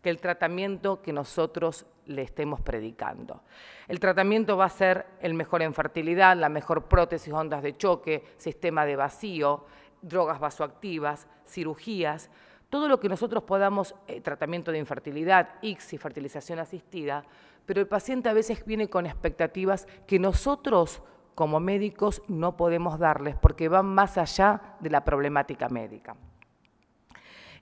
que el tratamiento que nosotros le estemos predicando. El tratamiento va a ser el mejor en fertilidad, la mejor prótesis, ondas de choque, sistema de vacío, drogas vasoactivas, cirugías, todo lo que nosotros podamos, tratamiento de infertilidad, ICSI, fertilización asistida, pero el paciente a veces viene con expectativas que nosotros como médicos no podemos darles porque van más allá de la problemática médica.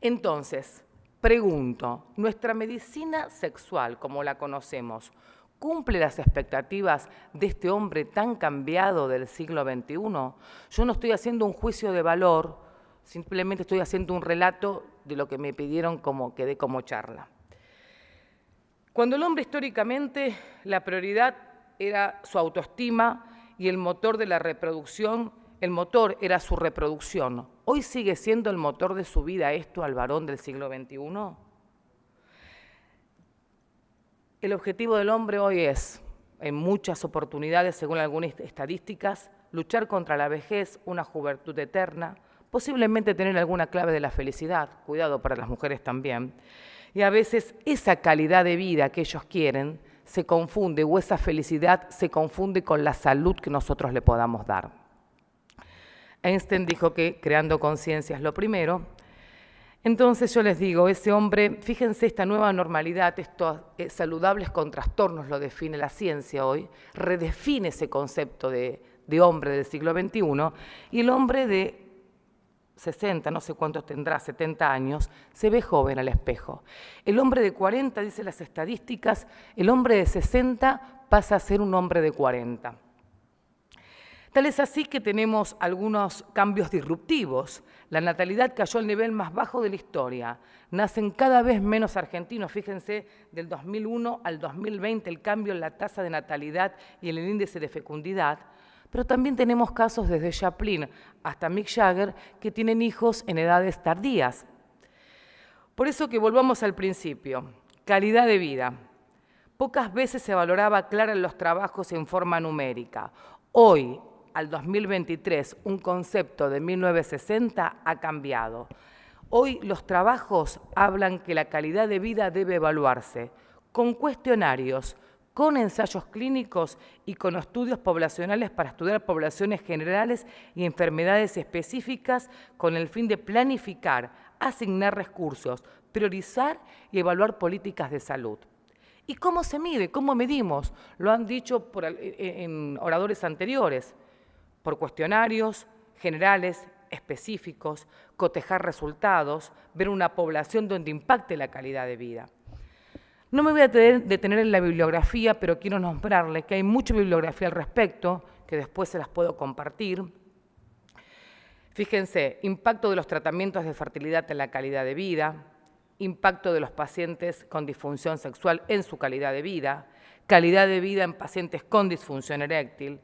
Entonces, pregunto, ¿nuestra medicina sexual, como la conocemos, cumple las expectativas de este hombre tan cambiado del siglo XXI? Yo no estoy haciendo un juicio de valor, simplemente estoy haciendo un relato de lo que me pidieron que dé como charla. Cuando el hombre históricamente la prioridad era su autoestima y el motor de la reproducción, el motor era su reproducción, ¿hoy sigue siendo el motor de su vida esto al varón del siglo XXI? El objetivo del hombre hoy es, en muchas oportunidades, según algunas estadísticas, luchar contra la vejez, una juventud eterna, posiblemente tener alguna clave de la felicidad, cuidado para las mujeres también, y a veces esa calidad de vida que ellos quieren se confunde, o esa felicidad se confunde con la salud que nosotros le podamos dar. Einstein dijo que creando conciencia es lo primero. Entonces yo les digo, ese hombre, fíjense esta nueva normalidad, estos saludables con trastornos, lo define la ciencia hoy, redefine ese concepto de hombre del siglo XXI, y el hombre de 60, no sé cuántos tendrá, 70 años, se ve joven al espejo. El hombre de 40, dice las estadísticas, el hombre de 60 pasa a ser un hombre de 40. Tal es así que tenemos algunos cambios disruptivos. La natalidad cayó al nivel más bajo de la historia. Nacen cada vez menos argentinos. Fíjense, del 2001 al 2020 el cambio en la tasa de natalidad y en el índice de fecundidad. Pero también tenemos casos desde Chaplin hasta Mick Jagger que tienen hijos en edades tardías. Por eso que volvamos al principio, calidad de vida. Pocas veces se valoraba clara en los trabajos en forma numérica. Hoy, al 2023, un concepto de 1960 ha cambiado. Hoy los trabajos hablan que la calidad de vida debe evaluarse con cuestionarios, con ensayos clínicos y con estudios poblacionales para estudiar poblaciones generales y enfermedades específicas con el fin de planificar, asignar recursos, priorizar y evaluar políticas de salud. ¿Y cómo se mide? ¿Cómo medimos? Lo han dicho en oradores anteriores, por cuestionarios generales, específicos, cotejar resultados, ver una población donde impacte la calidad de vida. No me voy a detener en la bibliografía, pero quiero nombrarle que hay mucha bibliografía al respecto, que después se las puedo compartir. Fíjense, impacto de los tratamientos de fertilidad en la calidad de vida, impacto de los pacientes con disfunción sexual en su calidad de vida en pacientes con disfunción eréctil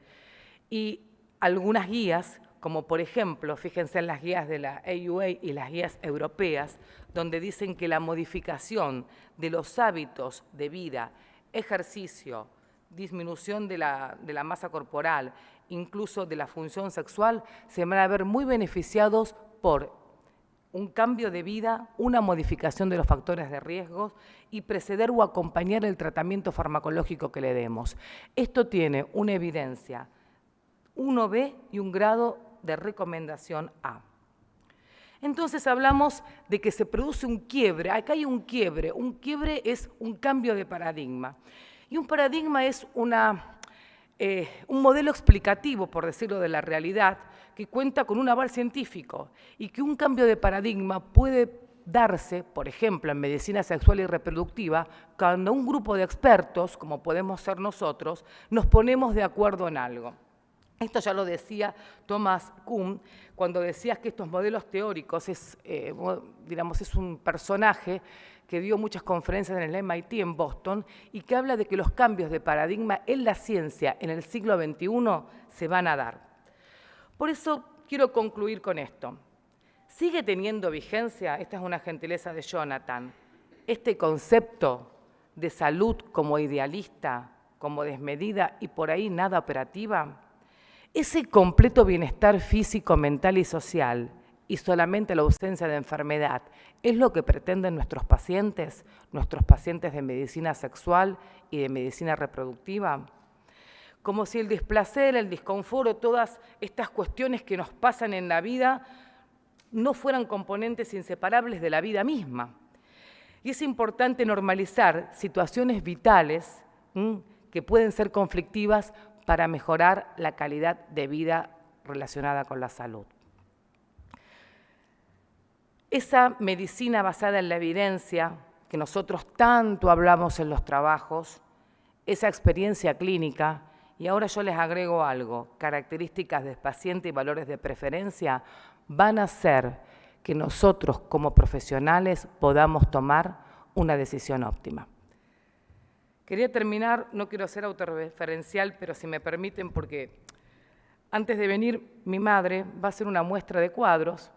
y algunas guías, como por ejemplo, fíjense en las guías de la AUA y las guías europeas, donde dicen que la modificación de los hábitos de vida, ejercicio, disminución de la masa corporal, incluso de la función sexual, se van a ver muy beneficiados por un cambio de vida, una modificación de los factores de riesgo y preceder o acompañar el tratamiento farmacológico que le demos. Esto tiene una evidencia 1B y un grado de recomendación A. Entonces hablamos de que se produce un quiebre. Acá hay un quiebre es un cambio de paradigma. Y un paradigma es un modelo explicativo, por decirlo, de la realidad, que cuenta con un aval científico y que un cambio de paradigma puede darse, por ejemplo, en medicina sexual y reproductiva, cuando un grupo de expertos, como podemos ser nosotros, nos ponemos de acuerdo en algo. Esto ya lo decía Thomas Kuhn, cuando decía que estos modelos teóricos es un personaje que dio muchas conferencias en el MIT en Boston y que habla de que los cambios de paradigma en la ciencia en el siglo XXI se van a dar. Por eso quiero concluir con esto. ¿Sigue teniendo vigencia? Esta es una gentileza de Jonathan. Este concepto de salud como idealista, como desmedida y por ahí nada operativa. Ese completo bienestar físico, mental y social y solamente la ausencia de enfermedad es lo que pretenden nuestros pacientes de medicina sexual y de medicina reproductiva. Como si el displacer, el disconfort, todas estas cuestiones que nos pasan en la vida no fueran componentes inseparables de la vida misma. Y es importante normalizar situaciones vitales que pueden ser conflictivas para mejorar la calidad de vida relacionada con la salud. Esa medicina basada en la evidencia que nosotros tanto hablamos en los trabajos, esa experiencia clínica, y ahora yo les agrego algo, características del paciente y valores de preferencia, van a hacer que nosotros como profesionales podamos tomar una decisión óptima. Quería terminar, no quiero ser autorreferencial, pero si me permiten, porque antes de venir mi madre va a hacer una muestra de cuadros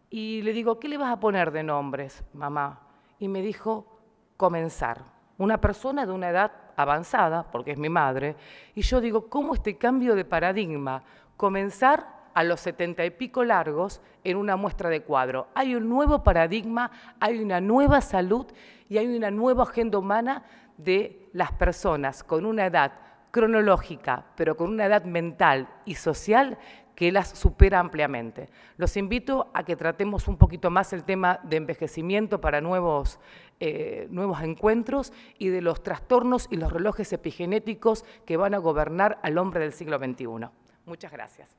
y le digo, ¿qué le vas a poner de nombres, mamá? Y me dijo, comenzar. Una persona de una edad avanzada, porque es mi madre, y yo digo, ¿cómo este cambio de paradigma? Comenzar a los 70 y pico largos en una muestra de cuadro. Hay un nuevo paradigma, hay una nueva salud y hay una nueva agenda humana de las personas con una edad cronológica, pero con una edad mental y social que las supera ampliamente. Los invito a que tratemos un poquito más el tema de envejecimiento para nuevos encuentros y de los trastornos y los relojes epigenéticos que van a gobernar al hombre del siglo XXI. Muchas gracias.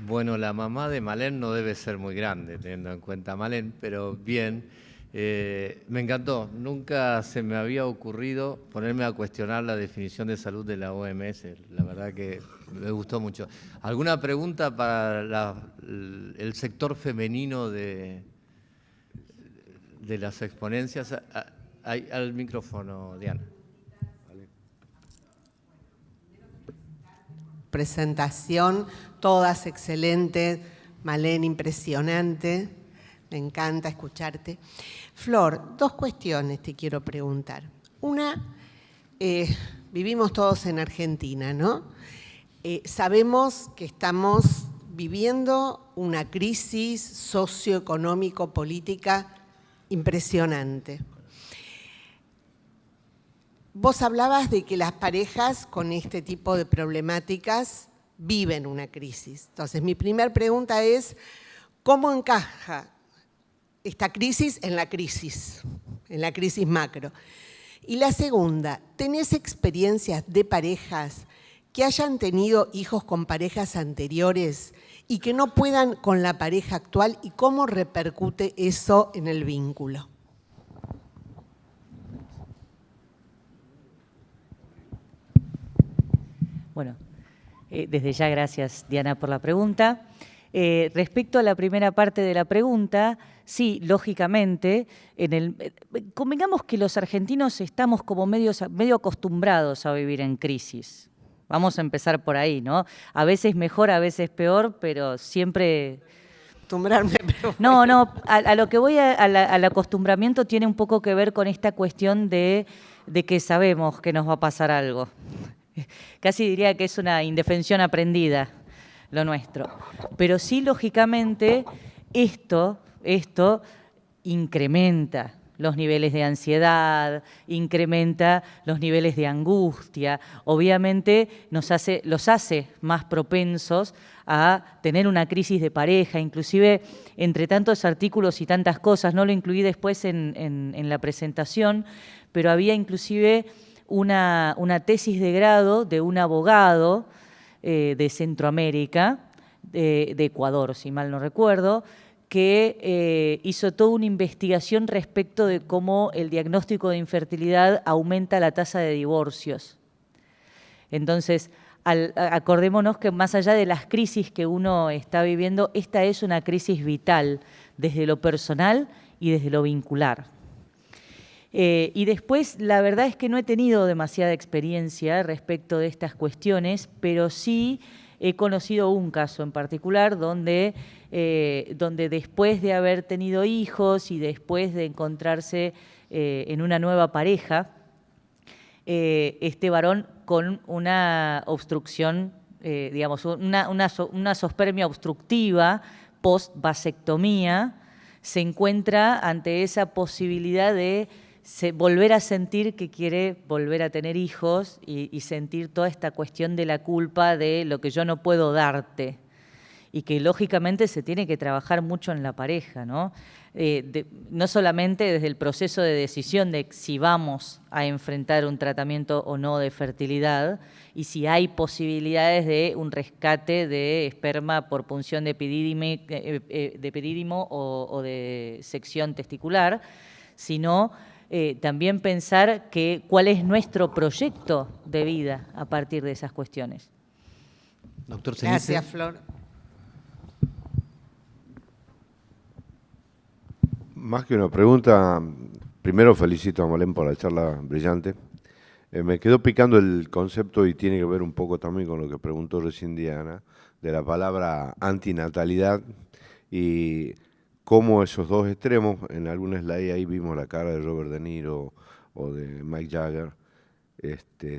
Bueno, la mamá de Malén no debe ser muy grande, teniendo en cuenta a Malén, pero bien. Me encantó. Nunca se me había ocurrido ponerme a cuestionar la definición de salud de la OMS. La verdad que me gustó mucho. ¿Alguna pregunta para el sector femenino de las exponencias? Al micrófono, Diana. Presentación, todas excelentes. Malén, impresionante. Me encanta escucharte. Flor, dos cuestiones te quiero preguntar. Una, vivimos todos en Argentina, ¿no? Sabemos que estamos viviendo una crisis socioeconómico-política impresionante. Vos hablabas de que las parejas con este tipo de problemáticas viven una crisis. Entonces, mi primera pregunta es, ¿cómo encaja esta crisis en la crisis macro? Y la segunda, ¿tenés experiencias de parejas que hayan tenido hijos con parejas anteriores y que no puedan con la pareja actual y cómo repercute eso en el vínculo? Bueno, desde ya gracias, Diana, por la pregunta. Respecto a la primera parte de la pregunta, sí, lógicamente, convengamos que los argentinos estamos como medio acostumbrados a vivir en crisis. Vamos a empezar por ahí, ¿no? A veces mejor, a veces peor, pero siempre... Acostumbrarme, pero... No, a lo que voy al acostumbramiento tiene un poco que ver con esta cuestión de que sabemos que nos va a pasar algo. Casi diría que es una indefensión aprendida lo nuestro. Pero sí, lógicamente, esto incrementa los niveles de ansiedad, incrementa los niveles de angustia. Obviamente los hace más propensos a tener una crisis de pareja, inclusive entre tantos artículos y tantas cosas. No lo incluí después en la presentación, pero había inclusive una tesis de grado de un abogado de Centroamérica, de Ecuador, si mal no recuerdo, que hizo toda una investigación respecto de cómo el diagnóstico de infertilidad aumenta la tasa de divorcios. Entonces, acordémonos que más allá de las crisis que uno está viviendo, esta es una crisis vital, desde lo personal y desde lo vincular. Y después, la verdad es que no he tenido demasiada experiencia respecto de estas cuestiones, pero sí he conocido un caso en particular donde después de haber tenido hijos y después de encontrarse en una nueva pareja, este varón con una obstrucción, digamos, una zoospermia obstructiva post-vasectomía, se encuentra ante esa posibilidad de volver a sentir que quiere volver a tener hijos y sentir toda esta cuestión de la culpa de lo que yo no puedo darte, y que lógicamente se tiene que trabajar mucho en la pareja, ¿no? No solamente desde el proceso de decisión de si vamos a enfrentar un tratamiento o no de fertilidad y si hay posibilidades de un rescate de esperma por punción de epidídimo o de sección testicular, sino también pensar cuál es nuestro proyecto de vida a partir de esas cuestiones. Doctor Gracias, Cenice. Flor. Más que una pregunta, primero felicito a Malén por la charla brillante. Me quedó picando el concepto y tiene que ver un poco también con lo que preguntó recién Diana, de la palabra antinatalidad y cómo esos dos extremos, en alguna slide ahí vimos la cara de Robert De Niro o de Mike Jagger,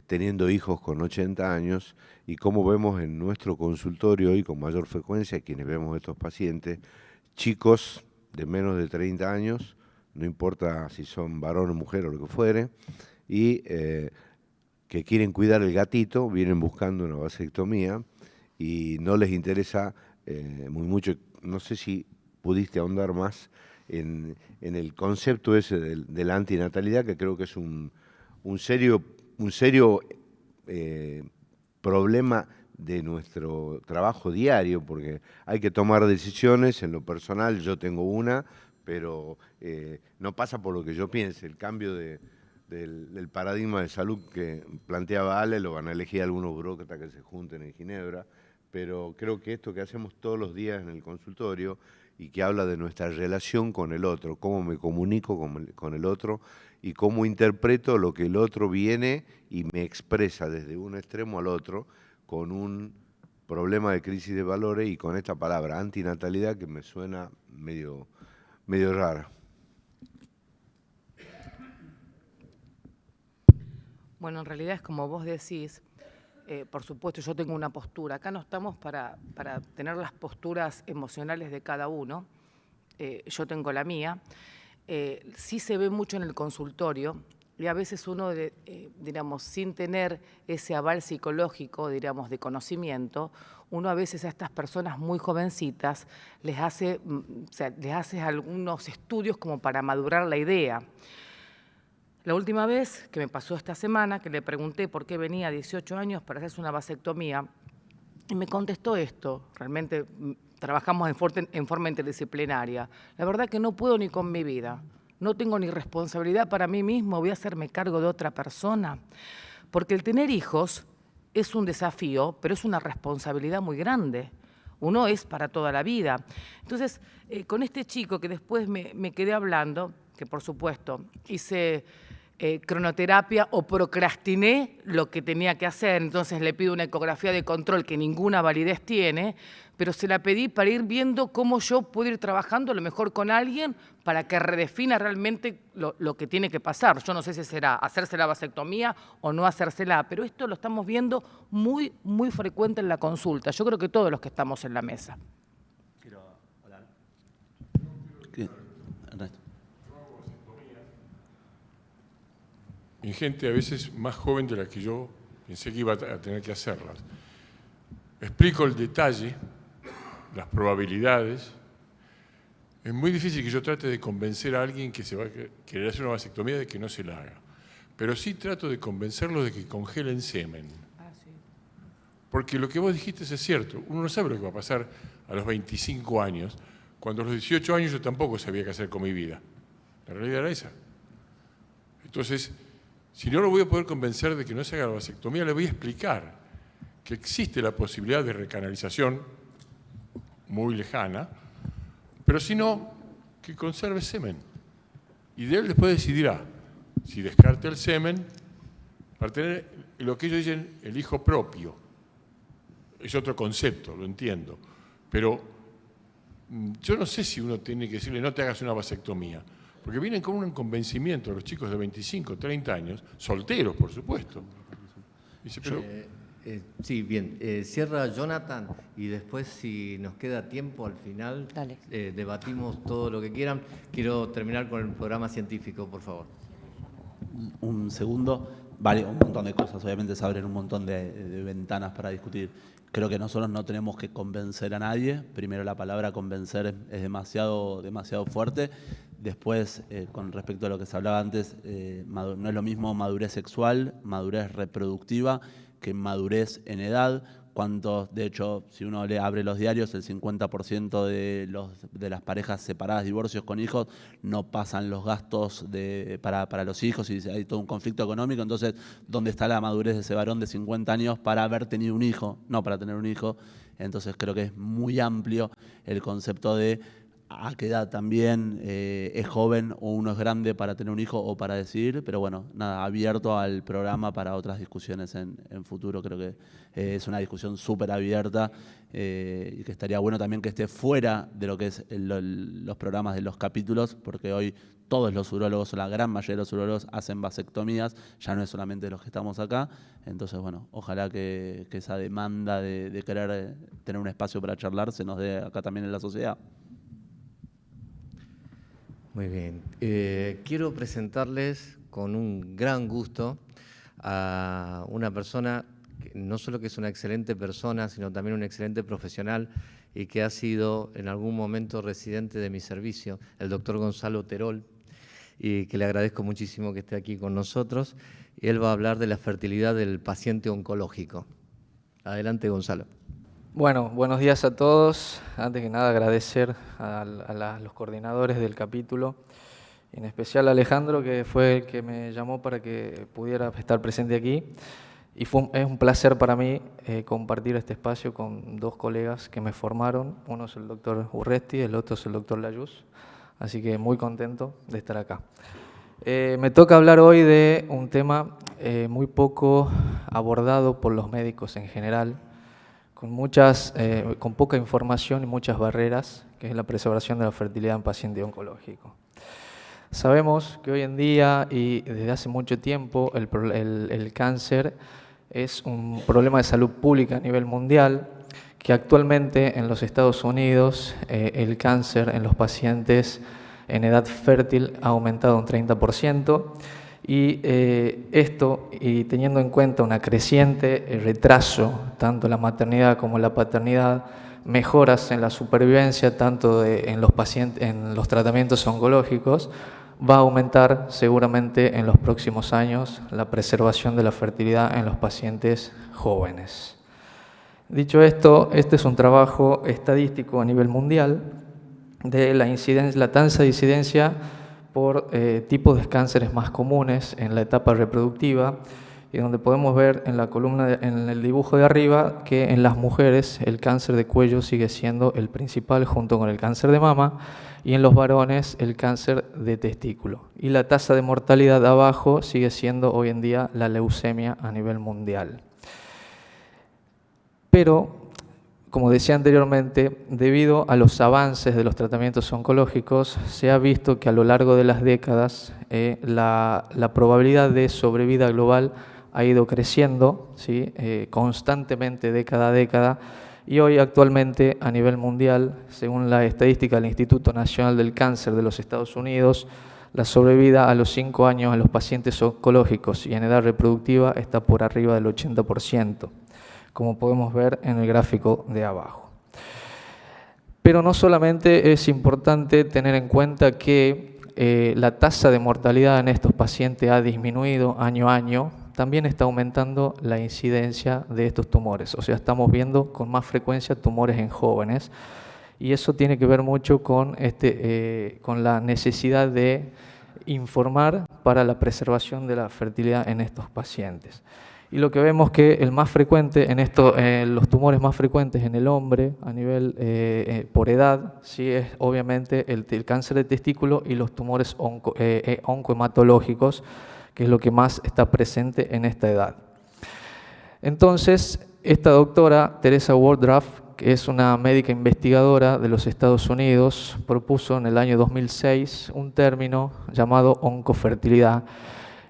teniendo hijos con 80 años, y cómo vemos en nuestro consultorio y con mayor frecuencia quienes vemos estos pacientes, chicos de menos de 30 años, no importa si son varón o mujer o lo que fuere, y que quieren cuidar el gatito, vienen buscando una vasectomía y no les interesa muy mucho. No sé si pudiste ahondar más en el concepto ese de la antinatalidad, que creo que es un serio problema de nuestro trabajo diario, porque hay que tomar decisiones. En lo personal yo tengo una, pero no pasa por lo que yo piense. El cambio del paradigma de salud que planteaba Ale lo van a elegir algunos burócratas que se junten en Ginebra, pero creo que esto que hacemos todos los días en el consultorio y que habla de nuestra relación con el otro, cómo me comunico con el otro y cómo interpreto lo que el otro viene y me expresa desde un extremo al otro, con un problema de crisis de valores y con esta palabra antinatalidad que me suena medio rara. Bueno, en realidad es como vos decís, por supuesto yo tengo una postura. Acá no estamos para tener las posturas emocionales de cada uno, yo tengo la mía. Sí se ve mucho en el consultorio, y a veces uno, digamos, sin tener ese aval psicológico, digamos, de conocimiento, uno a veces a estas personas muy jovencitas les hace algunos estudios como para madurar la idea. La última vez que me pasó esta semana, que le pregunté por qué venía a 18 años para hacerse una vasectomía, y me contestó esto. Realmente trabajamos en forma interdisciplinaria. La verdad que no puedo ni con mi vida. No tengo ni responsabilidad para mí mismo, voy a hacerme cargo de otra persona. Porque el tener hijos es un desafío, pero es una responsabilidad muy grande. Uno es para toda la vida. Entonces, con este chico que después me quedé hablando, que por supuesto hice cronoterapia o procrastiné lo que tenía que hacer, entonces le pido una ecografía de control que ninguna validez tiene, pero se la pedí para ir viendo cómo yo puedo ir trabajando a lo mejor con alguien para que redefina realmente lo que tiene que pasar. Yo no sé si será hacerse la vasectomía o no hacérsela, pero esto lo estamos viendo muy, muy frecuente en la consulta. Yo creo que todos los que estamos en la mesa. En gente a veces más joven de la que yo pensé que iba a tener que hacerlas. Explico el detalle, las probabilidades. Es muy difícil que yo trate de convencer a alguien que se va a querer hacer una vasectomía de que no se la haga. Pero sí trato de convencerlo de que congelen semen. Porque lo que vos dijiste es cierto. Uno no sabe lo que va a pasar a los 25 años, cuando a los 18 años yo tampoco sabía qué hacer con mi vida. La realidad era esa. Entonces, si no lo voy a poder convencer de que no se haga la vasectomía, le voy a explicar que existe la posibilidad de recanalización muy lejana, pero si no, que conserve semen. Y de él después decidirá si descarta el semen para tener lo que ellos dicen el hijo propio. Es otro concepto, lo entiendo. Pero yo no sé si uno tiene que decirle no te hagas una vasectomía, Porque vienen con un convencimiento los chicos de 25, 30 años, solteros, por supuesto. Dice, pero... Sí, bien. Cierra Jonathan y después, si nos queda tiempo al final, debatimos todo lo que quieran. Quiero terminar con el programa científico, por favor. Un segundo. Vale, un montón de cosas. Obviamente se abren un montón de ventanas para discutir. Creo que nosotros no tenemos que convencer a nadie. Primero, la palabra convencer es demasiado fuerte. Después, con respecto a lo que se hablaba antes, no es lo mismo madurez sexual, madurez reproductiva, que madurez en edad. De hecho, si uno le abre los diarios, el 50% de las parejas separadas, divorcios con hijos, no pasan los gastos para los hijos y hay todo un conflicto económico. Entonces, ¿dónde está la madurez de ese varón de 50 años para haber tenido un hijo? No para tener un hijo. Entonces, creo que es muy amplio el concepto de a qué edad también es joven o uno es grande para tener un hijo o para decidir, pero bueno, nada, abierto al programa para otras discusiones en futuro. Creo que es una discusión súper abierta y que estaría bueno también que esté fuera de lo que es los programas de los capítulos, porque hoy todos los urólogos, o la gran mayoría de los urólogos, hacen vasectomías, ya no es solamente los que estamos acá. Entonces, bueno, ojalá que esa demanda de querer tener un espacio para charlar se nos dé acá también en la sociedad. Muy bien. Quiero presentarles con un gran gusto a una persona que no solo que es una excelente persona, sino también un excelente profesional y que ha sido en algún momento residente de mi servicio, el doctor Gonzalo Terol, y que le agradezco muchísimo que esté aquí con nosotros. Y él va a hablar de la fertilidad del paciente oncológico. Adelante, Gonzalo. Bueno, buenos días a todos. Antes que nada agradecer a los coordinadores del capítulo, en especial a Alejandro, que fue el que me llamó para que pudiera estar presente aquí. Y es un placer para mí compartir este espacio con dos colegas que me formaron. Uno es el doctor Urresti, el otro es el doctor Layuz. Así que muy contento de estar acá. Me toca hablar hoy de un tema muy poco abordado por los médicos en general, con poca información y muchas barreras, que es la preservación de la fertilidad en paciente oncológico. Sabemos que hoy en día y desde hace mucho tiempo el cáncer es un problema de salud pública a nivel mundial, que actualmente en los Estados Unidos el cáncer en los pacientes en edad fértil ha aumentado un 30%. Y esto, y teniendo en cuenta un creciente retraso, tanto en la maternidad como en la paternidad, mejoras en la supervivencia, tanto en los tratamientos oncológicos, va a aumentar seguramente en los próximos años la preservación de la fertilidad en los pacientes jóvenes. Dicho esto, este es un trabajo estadístico a nivel mundial de la tasa de incidencia por tipos de cánceres más comunes en la etapa reproductiva, y donde podemos ver en la columna, en el dibujo de arriba, que en las mujeres el cáncer de cuello sigue siendo el principal junto con el cáncer de mama, y en los varones el cáncer de testículo. Y la tasa de mortalidad de abajo sigue siendo hoy en día la leucemia a nivel mundial. Pero, como decía anteriormente, debido a los avances de los tratamientos oncológicos, se ha visto que a lo largo de las décadas la probabilidad de sobrevida global ha ido creciendo, ¿sí? Constantemente, década a década, y hoy actualmente a nivel mundial, según la estadística del Instituto Nacional del Cáncer de los Estados Unidos, la sobrevida a los 5 años en los pacientes oncológicos y en edad reproductiva está por arriba del 80%. Como podemos ver en el gráfico de abajo. Pero no solamente es importante tener en cuenta que la tasa de mortalidad en estos pacientes ha disminuido año a año, también está aumentando la incidencia de estos tumores. O sea, estamos viendo con más frecuencia tumores en jóvenes, y eso tiene que ver mucho con la necesidad de informar para la preservación de la fertilidad en estos pacientes. Y lo que vemos que el más frecuente los tumores más frecuentes en el hombre a nivel por edad, sí, es obviamente el cáncer de testículo y los tumores oncohematológicos, que es lo que más está presente en esta edad. Entonces, esta doctora, Teresa Woodruff, que es una médica investigadora de los Estados Unidos, propuso en el año 2006 un término llamado oncofertilidad,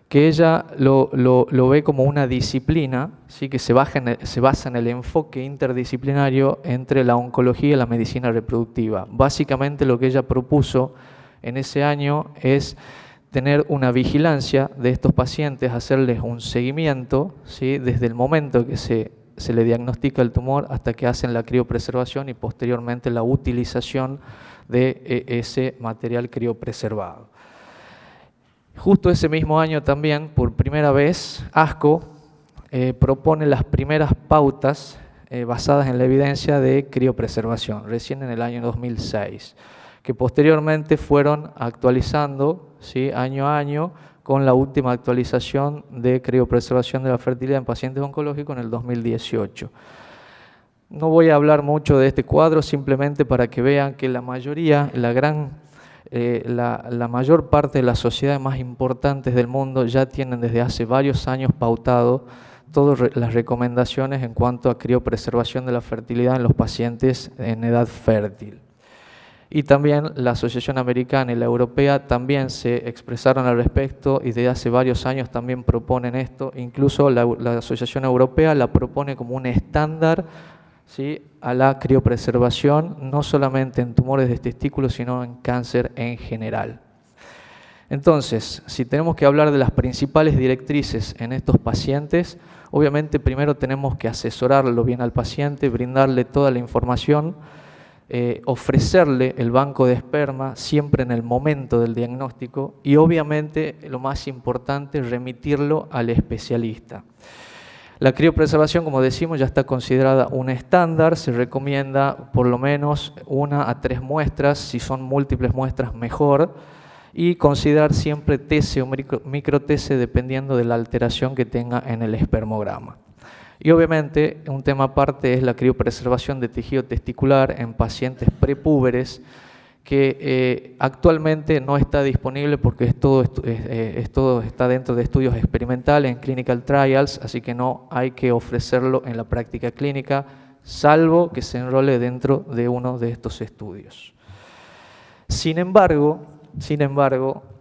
que ella lo ve como una disciplina, ¿sí? Que se basa en el enfoque interdisciplinario entre la oncología y la medicina reproductiva. Básicamente lo que ella propuso en ese año es tener una vigilancia de estos pacientes, hacerles un seguimiento, ¿sí? Desde el momento que se le diagnostica el tumor hasta que hacen la criopreservación y posteriormente la utilización de ese material criopreservado. Justo ese mismo año también, por primera vez, ASCO propone las primeras pautas basadas en la evidencia de criopreservación, recién en el año 2006, que posteriormente fueron actualizando, ¿sí? Año a año, con la última actualización de criopreservación de la fertilidad en pacientes oncológicos en el 2018. No voy a hablar mucho de este cuadro, simplemente para que vean que la mayoría, la mayor parte de las sociedades más importantes del mundo ya tienen desde hace varios años pautado todas las recomendaciones en cuanto a criopreservación de la fertilidad en los pacientes en edad fértil. Y también la Asociación Americana y la Europea también se expresaron al respecto y desde hace varios años también proponen esto. Incluso la Asociación Europea la propone como un estándar, ¿sí? A la criopreservación, no solamente en tumores de testículo, sino en cáncer en general. Entonces, si tenemos que hablar de las principales directrices en estos pacientes, obviamente primero tenemos que asesorarlo bien al paciente, brindarle toda la información, ofrecerle el banco de esperma siempre en el momento del diagnóstico y obviamente lo más importante, remitirlo al especialista. La criopreservación, como decimos, ya está considerada un estándar, se recomienda por lo menos 1 a 3 muestras, si son múltiples muestras mejor, y considerar siempre TC o micro-TC dependiendo de la alteración que tenga en el espermograma. Y obviamente un tema aparte es la criopreservación de tejido testicular en pacientes prepúberes, que actualmente no está disponible porque todo está dentro de estudios experimentales, en clinical trials, así que no hay que ofrecerlo en la práctica clínica, salvo que se enrole dentro de uno de estos estudios. Sin embargo,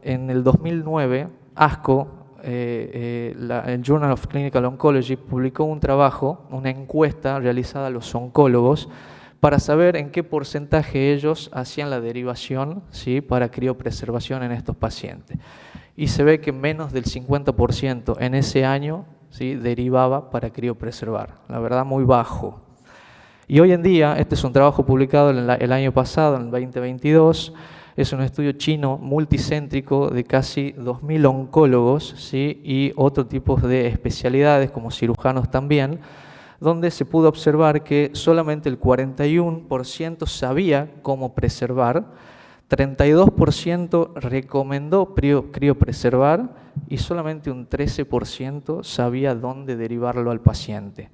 en el 2009, ASCO, el Journal of Clinical Oncology, publicó un trabajo, una encuesta realizada a los oncólogos, para saber en qué porcentaje ellos hacían la derivación, ¿sí? Para criopreservación en estos pacientes. Y se ve que menos del 50% en ese año, ¿sí? Derivaba para criopreservar. La verdad, muy bajo. Y hoy en día, este es un trabajo publicado el año pasado, en el 2022, es un estudio chino multicéntrico de casi 2.000 oncólogos, ¿sí? Y otro tipo de especialidades, como cirujanos también, donde se pudo observar que solamente el 41% sabía cómo preservar, 32% recomendó criopreservar y solamente un 13% sabía dónde derivarlo al paciente.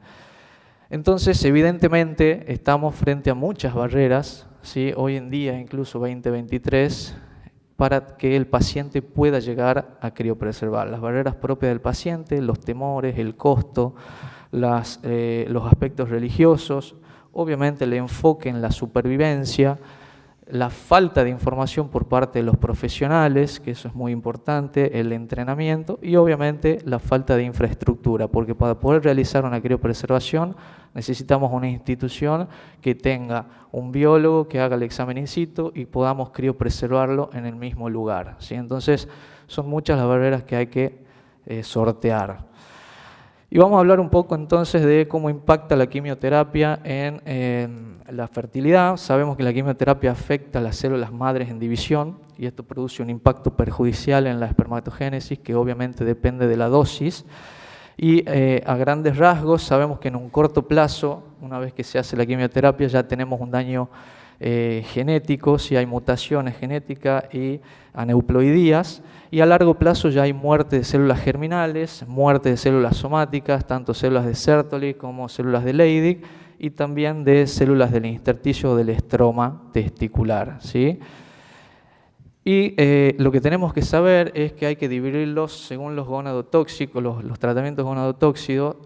Entonces, evidentemente, estamos frente a muchas barreras, ¿sí? Hoy en día, incluso 2023, para que el paciente pueda llegar a criopreservar. Las barreras propias del paciente, los temores, el costo, los aspectos religiosos, obviamente el enfoque en la supervivencia, la falta de información por parte de los profesionales, que eso es muy importante, el entrenamiento y obviamente la falta de infraestructura, porque para poder realizar una criopreservación necesitamos una institución que tenga un biólogo que haga el examen in situ y podamos criopreservarlo en el mismo lugar, ¿sí? Entonces son muchas las barreras que hay que sortear. Y vamos a hablar un poco entonces de cómo impacta la quimioterapia en la fertilidad. Sabemos que la quimioterapia afecta a las células madres en división y esto produce un impacto perjudicial en la espermatogénesis que obviamente depende de la dosis. Y a grandes rasgos sabemos que en un corto plazo, una vez que se hace la quimioterapia, ya tenemos un daño genético, si hay mutaciones genéticas y aneuploidías, y a largo plazo ya hay muerte de células germinales, muerte de células somáticas, tanto células de Sertoli como células de Leydig, y también de células del intersticio del estroma testicular, ¿sí? Y lo que tenemos que saber es que hay que dividirlos según los gonadotóxicos, los tratamientos gonadotóxicos,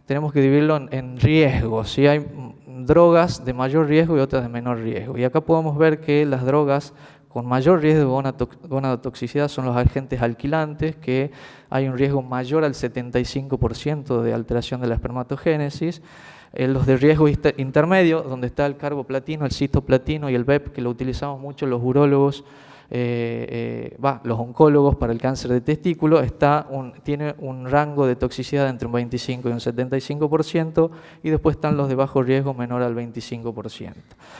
tenemos que dividirlo en riesgos. ¿Sí? Hay drogas de mayor riesgo y otras de menor riesgo. Y acá podemos ver que las drogas con mayor riesgo de gonadotoxicidad son los agentes alquilantes, que hay un riesgo mayor al 75% de alteración de la espermatogénesis. Los de riesgo intermedio, donde está el carboplatino, el citoplatino y el BEP, que lo utilizamos mucho los urólogos, los oncólogos para el cáncer de testículo, tiene un rango de toxicidad entre un 25 y un 75%, y después están los de bajo riesgo menor al 25%.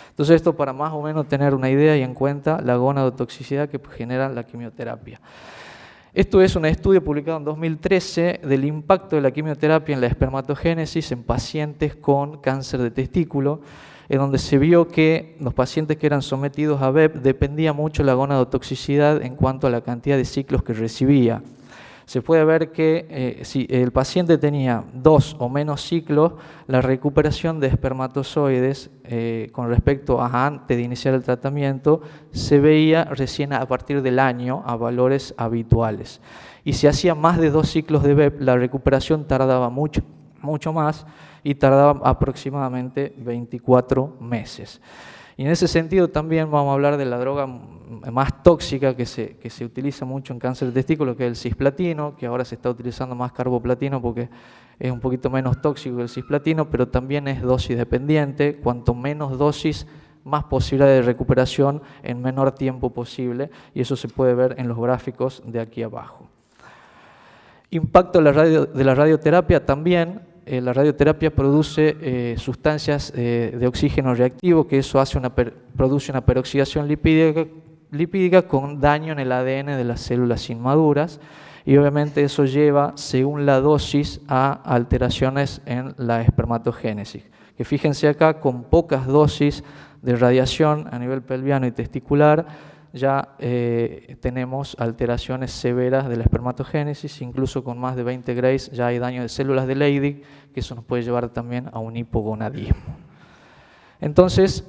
Entonces esto para más o menos tener una idea y en cuenta la gonadotoxicidad que genera la quimioterapia. Esto es un estudio publicado en 2013 del impacto de la quimioterapia en la espermatogénesis en pacientes con cáncer de testículo, en donde se vio que los pacientes que eran sometidos a BEP dependía mucho la gonadotoxicidad en cuanto a la cantidad de ciclos que recibía. Se puede ver que si el paciente tenía 2 o menos ciclos, la recuperación de espermatozoides con respecto a antes de iniciar el tratamiento se veía recién a partir del año a valores habituales. Y si hacía más de 2 ciclos de BEP, la recuperación tardaba mucho más y tardaba aproximadamente 24 meses. Y en ese sentido también vamos a hablar de la droga más tóxica que se utiliza mucho en cáncer de testículo, que es el cisplatino, que ahora se está utilizando más carboplatino porque es un poquito menos tóxico que el cisplatino, pero también es dosis dependiente. Cuanto menos dosis, más posibilidad de recuperación en menor tiempo posible, y eso se puede ver en los gráficos de aquí abajo. Impacto de la radioterapia también. La radioterapia produce sustancias de oxígeno reactivo, que eso produce una peroxidación lipídica con daño en el ADN de las células inmaduras, y obviamente eso lleva, según la dosis, a alteraciones en la espermatogénesis. Que fíjense acá, con pocas dosis de radiación a nivel pelviano y testicular, ya tenemos alteraciones severas de la espermatogénesis, incluso con más de 20 Grays ya hay daño de células de Leydig, que eso nos puede llevar también a un hipogonadismo. Entonces,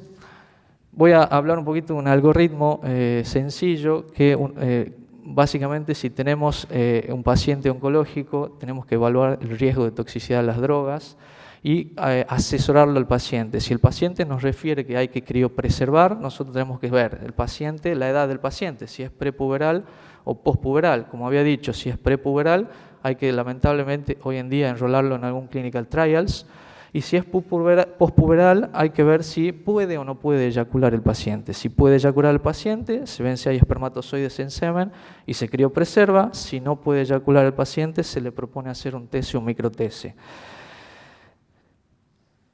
voy a hablar un poquito de un algoritmo sencillo que básicamente si tenemos un paciente oncológico, tenemos que evaluar el riesgo de toxicidad de las drogas y asesorarlo al paciente. Si el paciente nos refiere que hay que criopreservar, nosotros tenemos que ver el paciente, la edad del paciente, si es prepuberal o pospuberal. Como había dicho, si es prepuberal, hay que lamentablemente hoy en día enrolarlo en algún clinical trials, y si es pospuberal, hay que ver si puede o no puede eyacular el paciente. Si puede eyacular el paciente, se ven si hay espermatozoides en semen y se criopreserva. Si no puede eyacular el paciente, se le propone hacer un TC o micro-TC.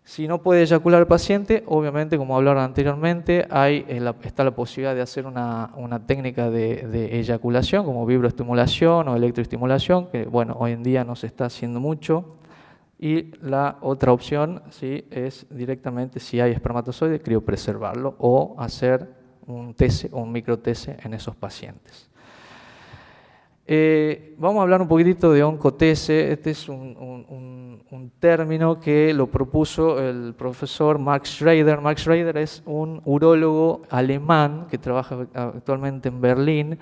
Si no puede eyacular el paciente, obviamente, como hablaron anteriormente, está la posibilidad de hacer una técnica de eyaculación, como vibroestimulación o electroestimulación, que bueno, hoy en día no se está haciendo mucho. Y la otra opción, ¿sí?, es directamente, si hay espermatozoide, criopreservarlo o hacer un TC o un micro-TC en esos pacientes. Vamos a hablar un poquitito de oncotese. Este es un término que lo propuso el profesor Mark Schrader. Mark Schrader es un urólogo alemán que trabaja actualmente en Berlín,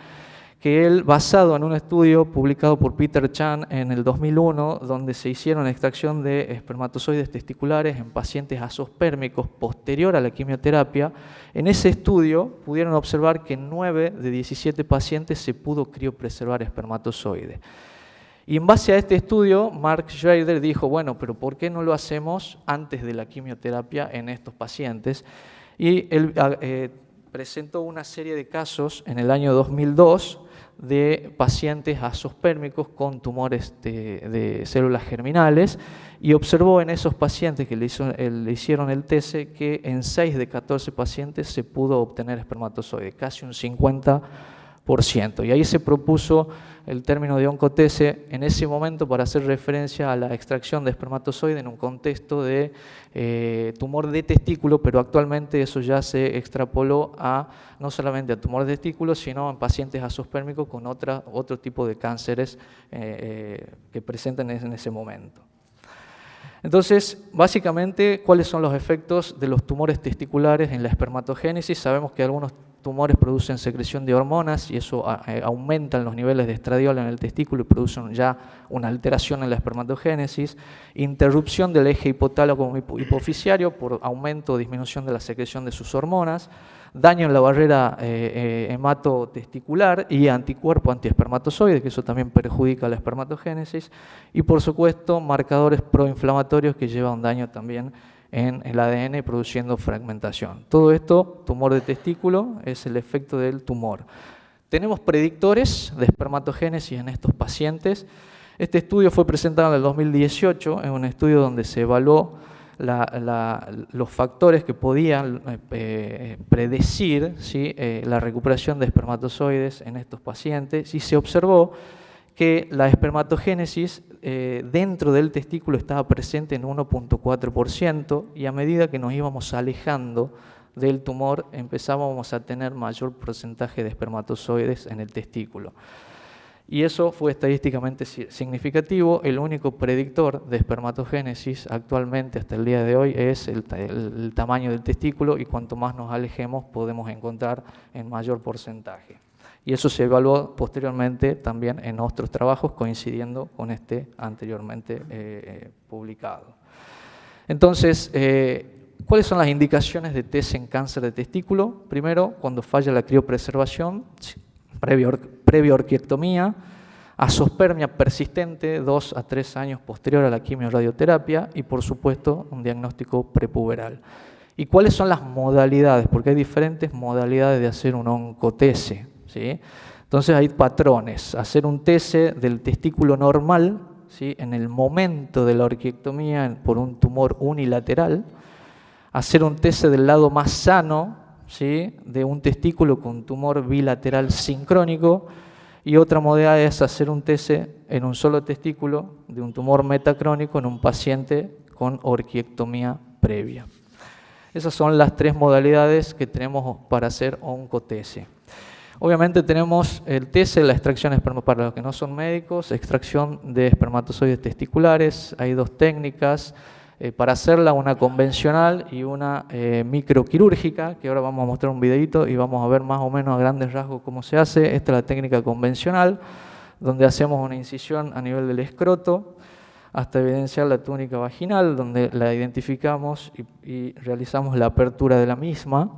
que él, basado en un estudio publicado por Peter Chan en el 2001, donde se hicieron extracción de espermatozoides testiculares en pacientes azospérmicos posterior a la quimioterapia, en ese estudio pudieron observar que en 9 de 17 pacientes se pudo criopreservar espermatozoides. Y en base a este estudio, Mark Schrader dijo, bueno, pero ¿por qué no lo hacemos antes de la quimioterapia en estos pacientes? Y él presentó una serie de casos en el año 2002 de pacientes azospérmicos con tumores de células germinales, y observó en esos pacientes que le hicieron el TC que en 6 de 14 pacientes se pudo obtener espermatozoide, casi un 50%. Y ahí se propuso el término de oncotese en ese momento para hacer referencia a la extracción de espermatozoide en un contexto de tumor de testículo, pero actualmente eso ya se extrapoló a no solamente a tumor de testículo, sino en pacientes azospérmicos con otro tipo de cánceres que presentan en ese momento. Entonces, básicamente, ¿cuáles son los efectos de los tumores testiculares en la espermatogénesis? Sabemos que algunos tumores producen secreción de hormonas y eso aumenta los niveles de estradiol en el testículo y producen ya una alteración en la espermatogénesis. Interrupción del eje hipotálamo hipofisiario por aumento o disminución de la secreción de sus hormonas. Daño en la barrera hematotesticular y anticuerpo antiespermatozoide, que eso también perjudica la espermatogénesis. Y por supuesto, marcadores proinflamatorios que llevan daño también en el ADN produciendo fragmentación. Todo esto, tumor de testículo, es el efecto del tumor. Tenemos predictores de espermatogénesis en estos pacientes. Este estudio fue presentado en el 2018, en un estudio donde se evaluó los factores que podían predecir, ¿sí?, la recuperación de espermatozoides en estos pacientes, y se observó que la espermatogénesis dentro del testículo estaba presente en 1.4% y a medida que nos íbamos alejando del tumor empezábamos a tener mayor porcentaje de espermatozoides en el testículo. Y eso fue estadísticamente significativo. El único predictor de espermatogénesis actualmente hasta el día de hoy es el tamaño del testículo, y cuanto más nos alejemos podemos encontrar en mayor porcentaje. Y eso se evaluó posteriormente también en otros trabajos coincidiendo con este anteriormente publicado. Entonces, ¿cuáles son las indicaciones de TES en cáncer de testículo? Primero, cuando falla la criopreservación, previa orquiectomía, azospermia persistente 2 a 3 años posterior a la quimiorradioterapia y, por supuesto, un diagnóstico prepuberal. ¿Y cuáles son las modalidades? Porque hay diferentes modalidades de hacer un oncotese, ¿sí? Entonces hay patrones. Hacer un tese del testículo normal, ¿sí?, en el momento de la orquiectomía por un tumor unilateral. Hacer un tese del lado más sano, ¿sí?, de un testículo con tumor bilateral sincrónico. Y otra modalidad es hacer un tese en un solo testículo de un tumor metacrónico en un paciente con orquiectomía previa. Esas son las 3 modalidades que tenemos para hacer oncotese. Obviamente tenemos el TESE, la extracción para los que no son médicos, extracción de espermatozoides testiculares. Hay 2 técnicas para hacerla, una convencional y una microquirúrgica, que ahora vamos a mostrar un videito y vamos a ver más o menos a grandes rasgos cómo se hace. Esta es la técnica convencional, donde hacemos una incisión a nivel del escroto hasta evidenciar la túnica vaginal, donde la identificamos y realizamos la apertura de la misma.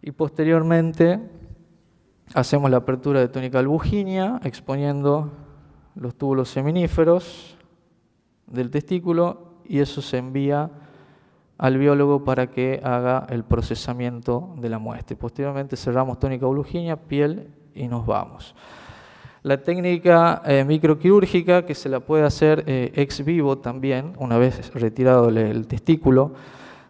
Y posteriormente hacemos la apertura de túnica albuginea, exponiendo los túbulos seminíferos del testículo, y eso se envía al biólogo para que haga el procesamiento de la muestra. Posteriormente cerramos túnica albuginea, piel y nos vamos. La técnica microquirúrgica, que se la puede hacer ex vivo también, una vez retirado el testículo,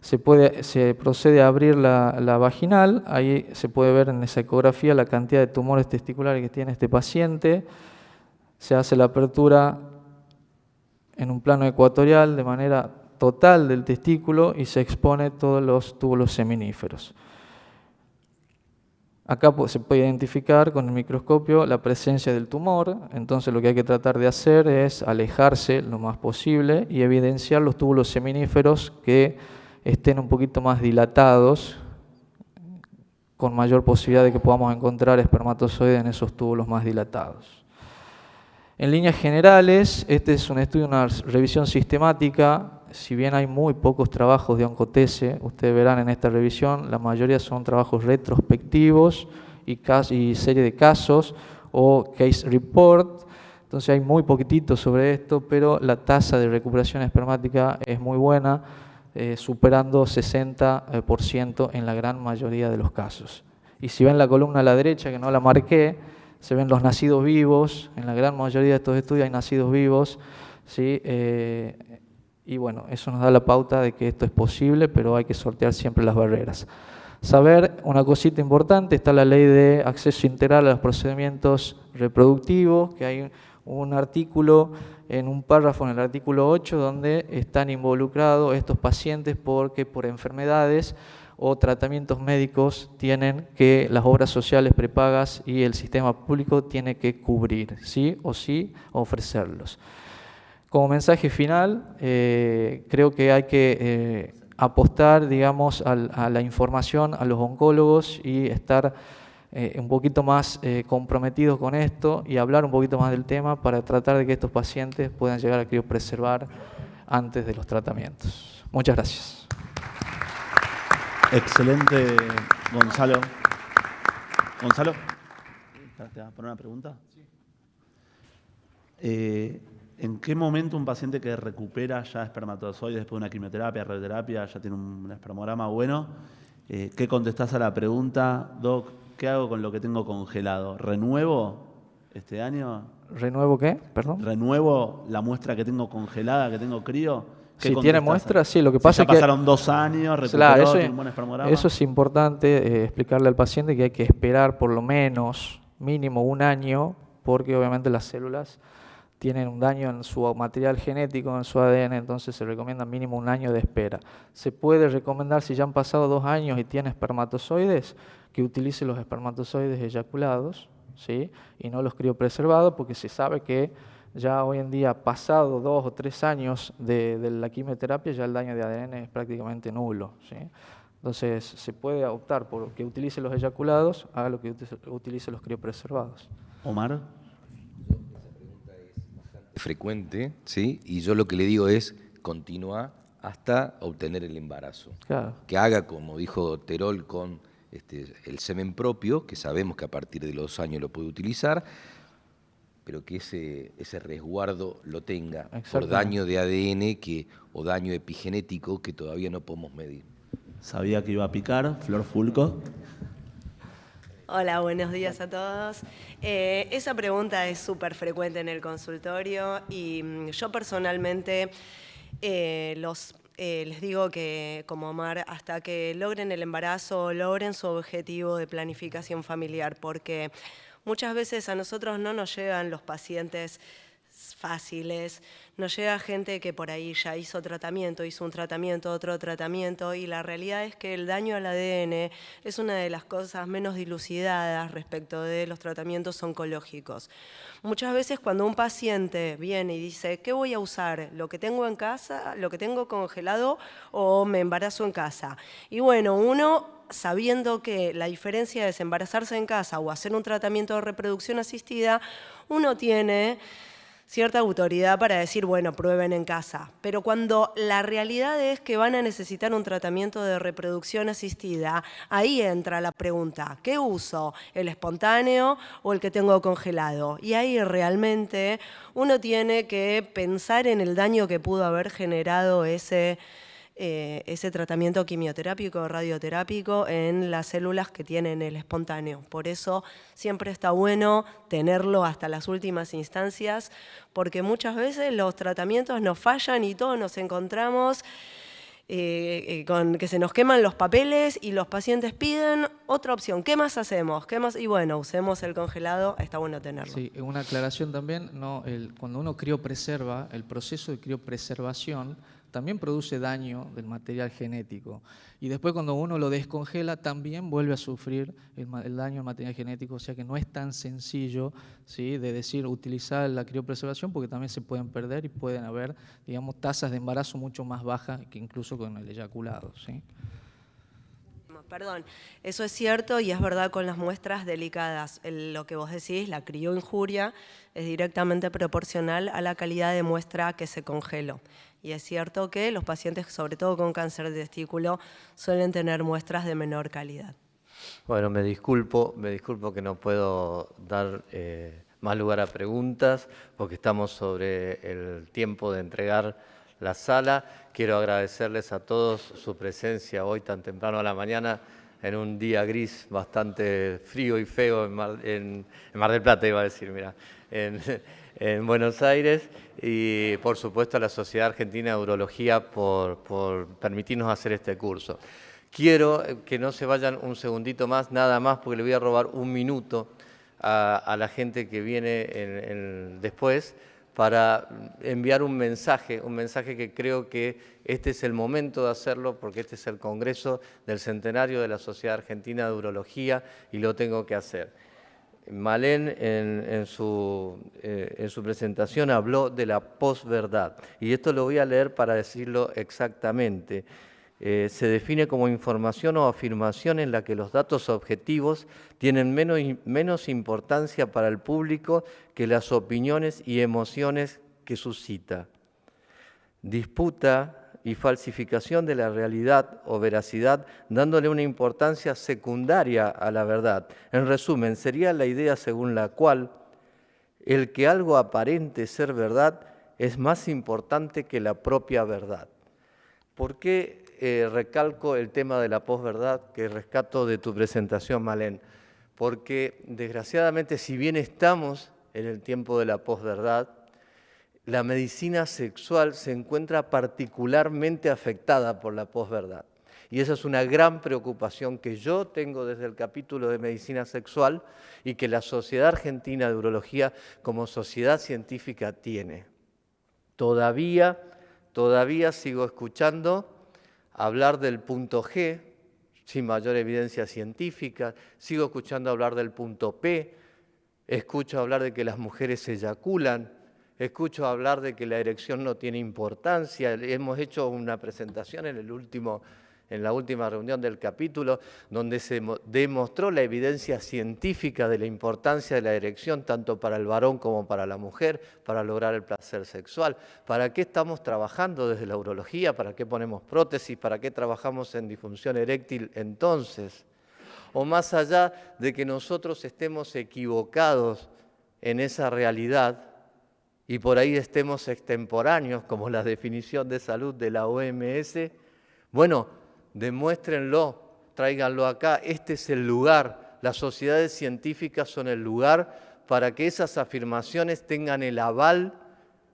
se procede a abrir la vaginal. Ahí se puede ver en esa ecografía la cantidad de tumores testiculares que tiene este paciente. Se hace la apertura en un plano ecuatorial de manera total del testículo y se expone todos los túbulos seminíferos. Acá se puede identificar con el microscopio la presencia del tumor. Entonces lo que hay que tratar de hacer es alejarse lo más posible y evidenciar los túbulos seminíferos que estén un poquito más dilatados, con mayor posibilidad de que podamos encontrar espermatozoides en esos túbulos más dilatados. En líneas generales, este es un estudio, una revisión sistemática. Si bien hay muy pocos trabajos de oncotese, ustedes verán en esta revisión, la mayoría son trabajos retrospectivos y serie de casos o case report. Entonces hay muy poquitito sobre esto, pero la tasa de recuperación espermática es muy buena, superando 60% en la gran mayoría de los casos. Y si ven la columna a la derecha, que no la marqué, se ven los nacidos vivos. En la gran mayoría de estos estudios hay nacidos vivos, ¿sí? Y bueno, eso nos da la pauta de que esto es posible, pero hay que sortear siempre las barreras. Saber una cosita importante, está la ley de acceso integral a los procedimientos reproductivos, que hay un artículo en un párrafo en el artículo 8 donde están involucrados estos pacientes porque por enfermedades o tratamientos médicos tienen que las obras sociales prepagas y el sistema público tiene que cubrir, sí o sí, ofrecerlos. Como mensaje final, creo que hay que apostar, digamos, a la información, a los oncólogos y estar un poquito más comprometidos con esto y hablar un poquito más del tema para tratar de que estos pacientes puedan llegar a criopreservar antes de los tratamientos. Muchas gracias. Excelente, Gonzalo. Gonzalo, ¿te vas a poner una pregunta? Sí. ¿En qué momento un paciente que recupera ya espermatozoides después de una quimioterapia, radioterapia, ya tiene un espermograma bueno, qué contestás a la pregunta, Doc, ¿qué hago con lo que tengo congelado? ¿Renuevo este año? ¿Renuevo qué? Perdón. ¿Renuevo la muestra que tengo congelada, que tengo crío? Si tiene muestras, sí, lo que pasa es que pasaron 2 años, recuperó, tiene un buen espermograma. Eso es importante explicarle al paciente que hay que esperar por lo menos, mínimo 1 año, porque obviamente las células tienen un daño en su material genético, en su ADN, entonces se recomienda mínimo 1 año de espera. Se puede recomendar, si ya han pasado 2 años y tiene espermatozoides, que utilice los espermatozoides eyaculados, ¿sí? Y no los criopreservados, porque se sabe que ya hoy en día, pasado 2 o 3 años de la quimioterapia, ya el daño de ADN es prácticamente nulo, ¿sí? Entonces se puede optar por que utilice los eyaculados, haga lo que utilice los criopreservados. Omar. Frecuente, ¿sí? Y yo lo que le digo es continúa hasta obtener el embarazo. Claro. Que haga, como dijo Terol, con el semen propio, que sabemos que a partir de los 2 años lo puede utilizar, pero que ese resguardo lo tenga por daño de ADN o daño epigenético que todavía no podemos medir. Sabía que iba a picar. Flor Fulco. Hola, buenos días a todos. Esa pregunta es súper frecuente en el consultorio y yo personalmente les digo que, como Omar, hasta que logren el embarazo, logren su objetivo de planificación familiar, porque muchas veces a nosotros no nos llegan los pacientes fáciles, nos llega gente que por ahí ya hizo tratamiento, hizo un tratamiento, otro tratamiento, y la realidad es que el daño al ADN es una de las cosas menos dilucidadas respecto de los tratamientos oncológicos. Muchas veces cuando un paciente viene y dice, ¿qué voy a usar? ¿Lo que tengo en casa, lo que tengo congelado o me embarazo en casa? Y bueno, uno, sabiendo que la diferencia es embarazarse en casa o hacer un tratamiento de reproducción asistida, uno tiene cierta autoridad para decir, bueno, prueben en casa. Pero cuando la realidad es que van a necesitar un tratamiento de reproducción asistida, ahí entra la pregunta, ¿qué uso? ¿El espontáneo o el que tengo congelado? Y ahí realmente uno tiene que pensar en el daño que pudo haber generado ese tratamiento quimioterápico o radioterápico en las células que tienen el espontáneo. Por eso siempre está bueno tenerlo hasta las últimas instancias, porque muchas veces los tratamientos nos fallan y todos nos encontramos con que se nos queman los papeles y los pacientes piden otra opción. ¿Qué más hacemos? ¿Qué más? Y bueno, usemos el congelado, está bueno tenerlo. Sí, una aclaración también, cuando uno criopreserva, el proceso de criopreservación también produce daño del material genético. Y después cuando uno lo descongela también vuelve a sufrir el daño del material genético, o sea que no es tan sencillo, ¿sí?, de decir utilizar la criopreservación, porque también se pueden perder y pueden haber, digamos, tasas de embarazo mucho más bajas que incluso con el eyaculado, ¿sí? Perdón, eso es cierto y es verdad con las muestras delicadas. Lo que vos decís, la crioinjuria, es directamente proporcional a la calidad de muestra que se congeló. Y es cierto que los pacientes, sobre todo con cáncer de testículo, suelen tener muestras de menor calidad. Bueno, me disculpo que no puedo dar más lugar a preguntas porque estamos sobre el tiempo de entregar la sala. Quiero agradecerles a todos su presencia hoy tan temprano a la mañana en un día gris bastante frío y feo en Mar del Plata, iba a decir, mira, en Buenos Aires, y por supuesto a la Sociedad Argentina de Urología por permitirnos hacer este curso. Quiero que no se vayan un segundito más, nada más, porque le voy a robar un minuto a la gente que viene después, para enviar un mensaje que creo que este es el momento de hacerlo, porque este es el Congreso del Centenario de la Sociedad Argentina de Urología y lo tengo que hacer. Malén en su presentación habló de la posverdad, y esto lo voy a leer para decirlo exactamente. se define como información o afirmación en la que los datos objetivos tienen menos importancia para el público que las opiniones y emociones que suscita. Disputa y falsificación de la realidad o veracidad, dándole una importancia secundaria a la verdad. En resumen, sería la idea según la cual el que algo aparente ser verdad es más importante que la propia verdad. ¿Por qué recalco el tema de la posverdad que rescato de tu presentación, Malén? Porque desgraciadamente, si bien estamos en el tiempo de la posverdad, la medicina sexual se encuentra particularmente afectada por la posverdad. Y esa es una gran preocupación que yo tengo desde el capítulo de medicina sexual y que la Sociedad Argentina de Urología como sociedad científica tiene. Todavía sigo escuchando hablar del punto G sin mayor evidencia científica, sigo escuchando hablar del punto P, escucho hablar de que las mujeres eyaculan, escucho hablar de que la erección no tiene importancia. Hemos hecho una presentación en la última reunión del capítulo donde se demostró la evidencia científica de la importancia de la erección tanto para el varón como para la mujer para lograr el placer sexual. ¿Para qué estamos trabajando desde la urología? ¿Para qué ponemos prótesis? ¿Para qué trabajamos en disfunción eréctil entonces? O más allá de que nosotros estemos equivocados en esa realidad, y por ahí estemos extemporáneos, como la definición de salud de la OMS, bueno, demuéstrenlo, tráiganlo acá, este es el lugar, las sociedades científicas son el lugar para que esas afirmaciones tengan el aval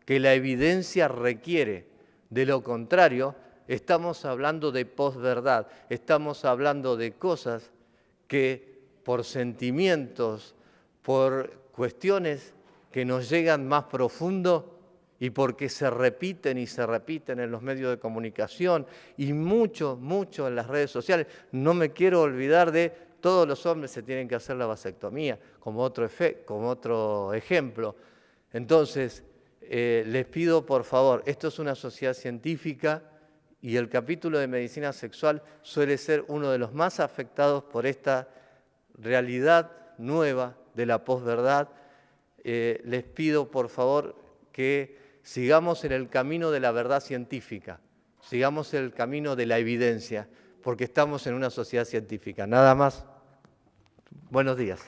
que la evidencia requiere. De lo contrario, estamos hablando de posverdad, estamos hablando de cosas que por sentimientos, por cuestiones que nos llegan más profundo y porque se repiten y se repiten en los medios de comunicación y mucho en las redes sociales. No me quiero olvidar de todos los hombres se tienen que hacer la vasectomía, como otro ejemplo. Entonces, les pido por favor, esto es una sociedad científica y el capítulo de medicina sexual suele ser uno de los más afectados por esta realidad nueva de la posverdad. Les pido por favor que sigamos en el camino de la verdad científica, sigamos en el camino de la evidencia, porque estamos en una sociedad científica. Nada más. Buenos días.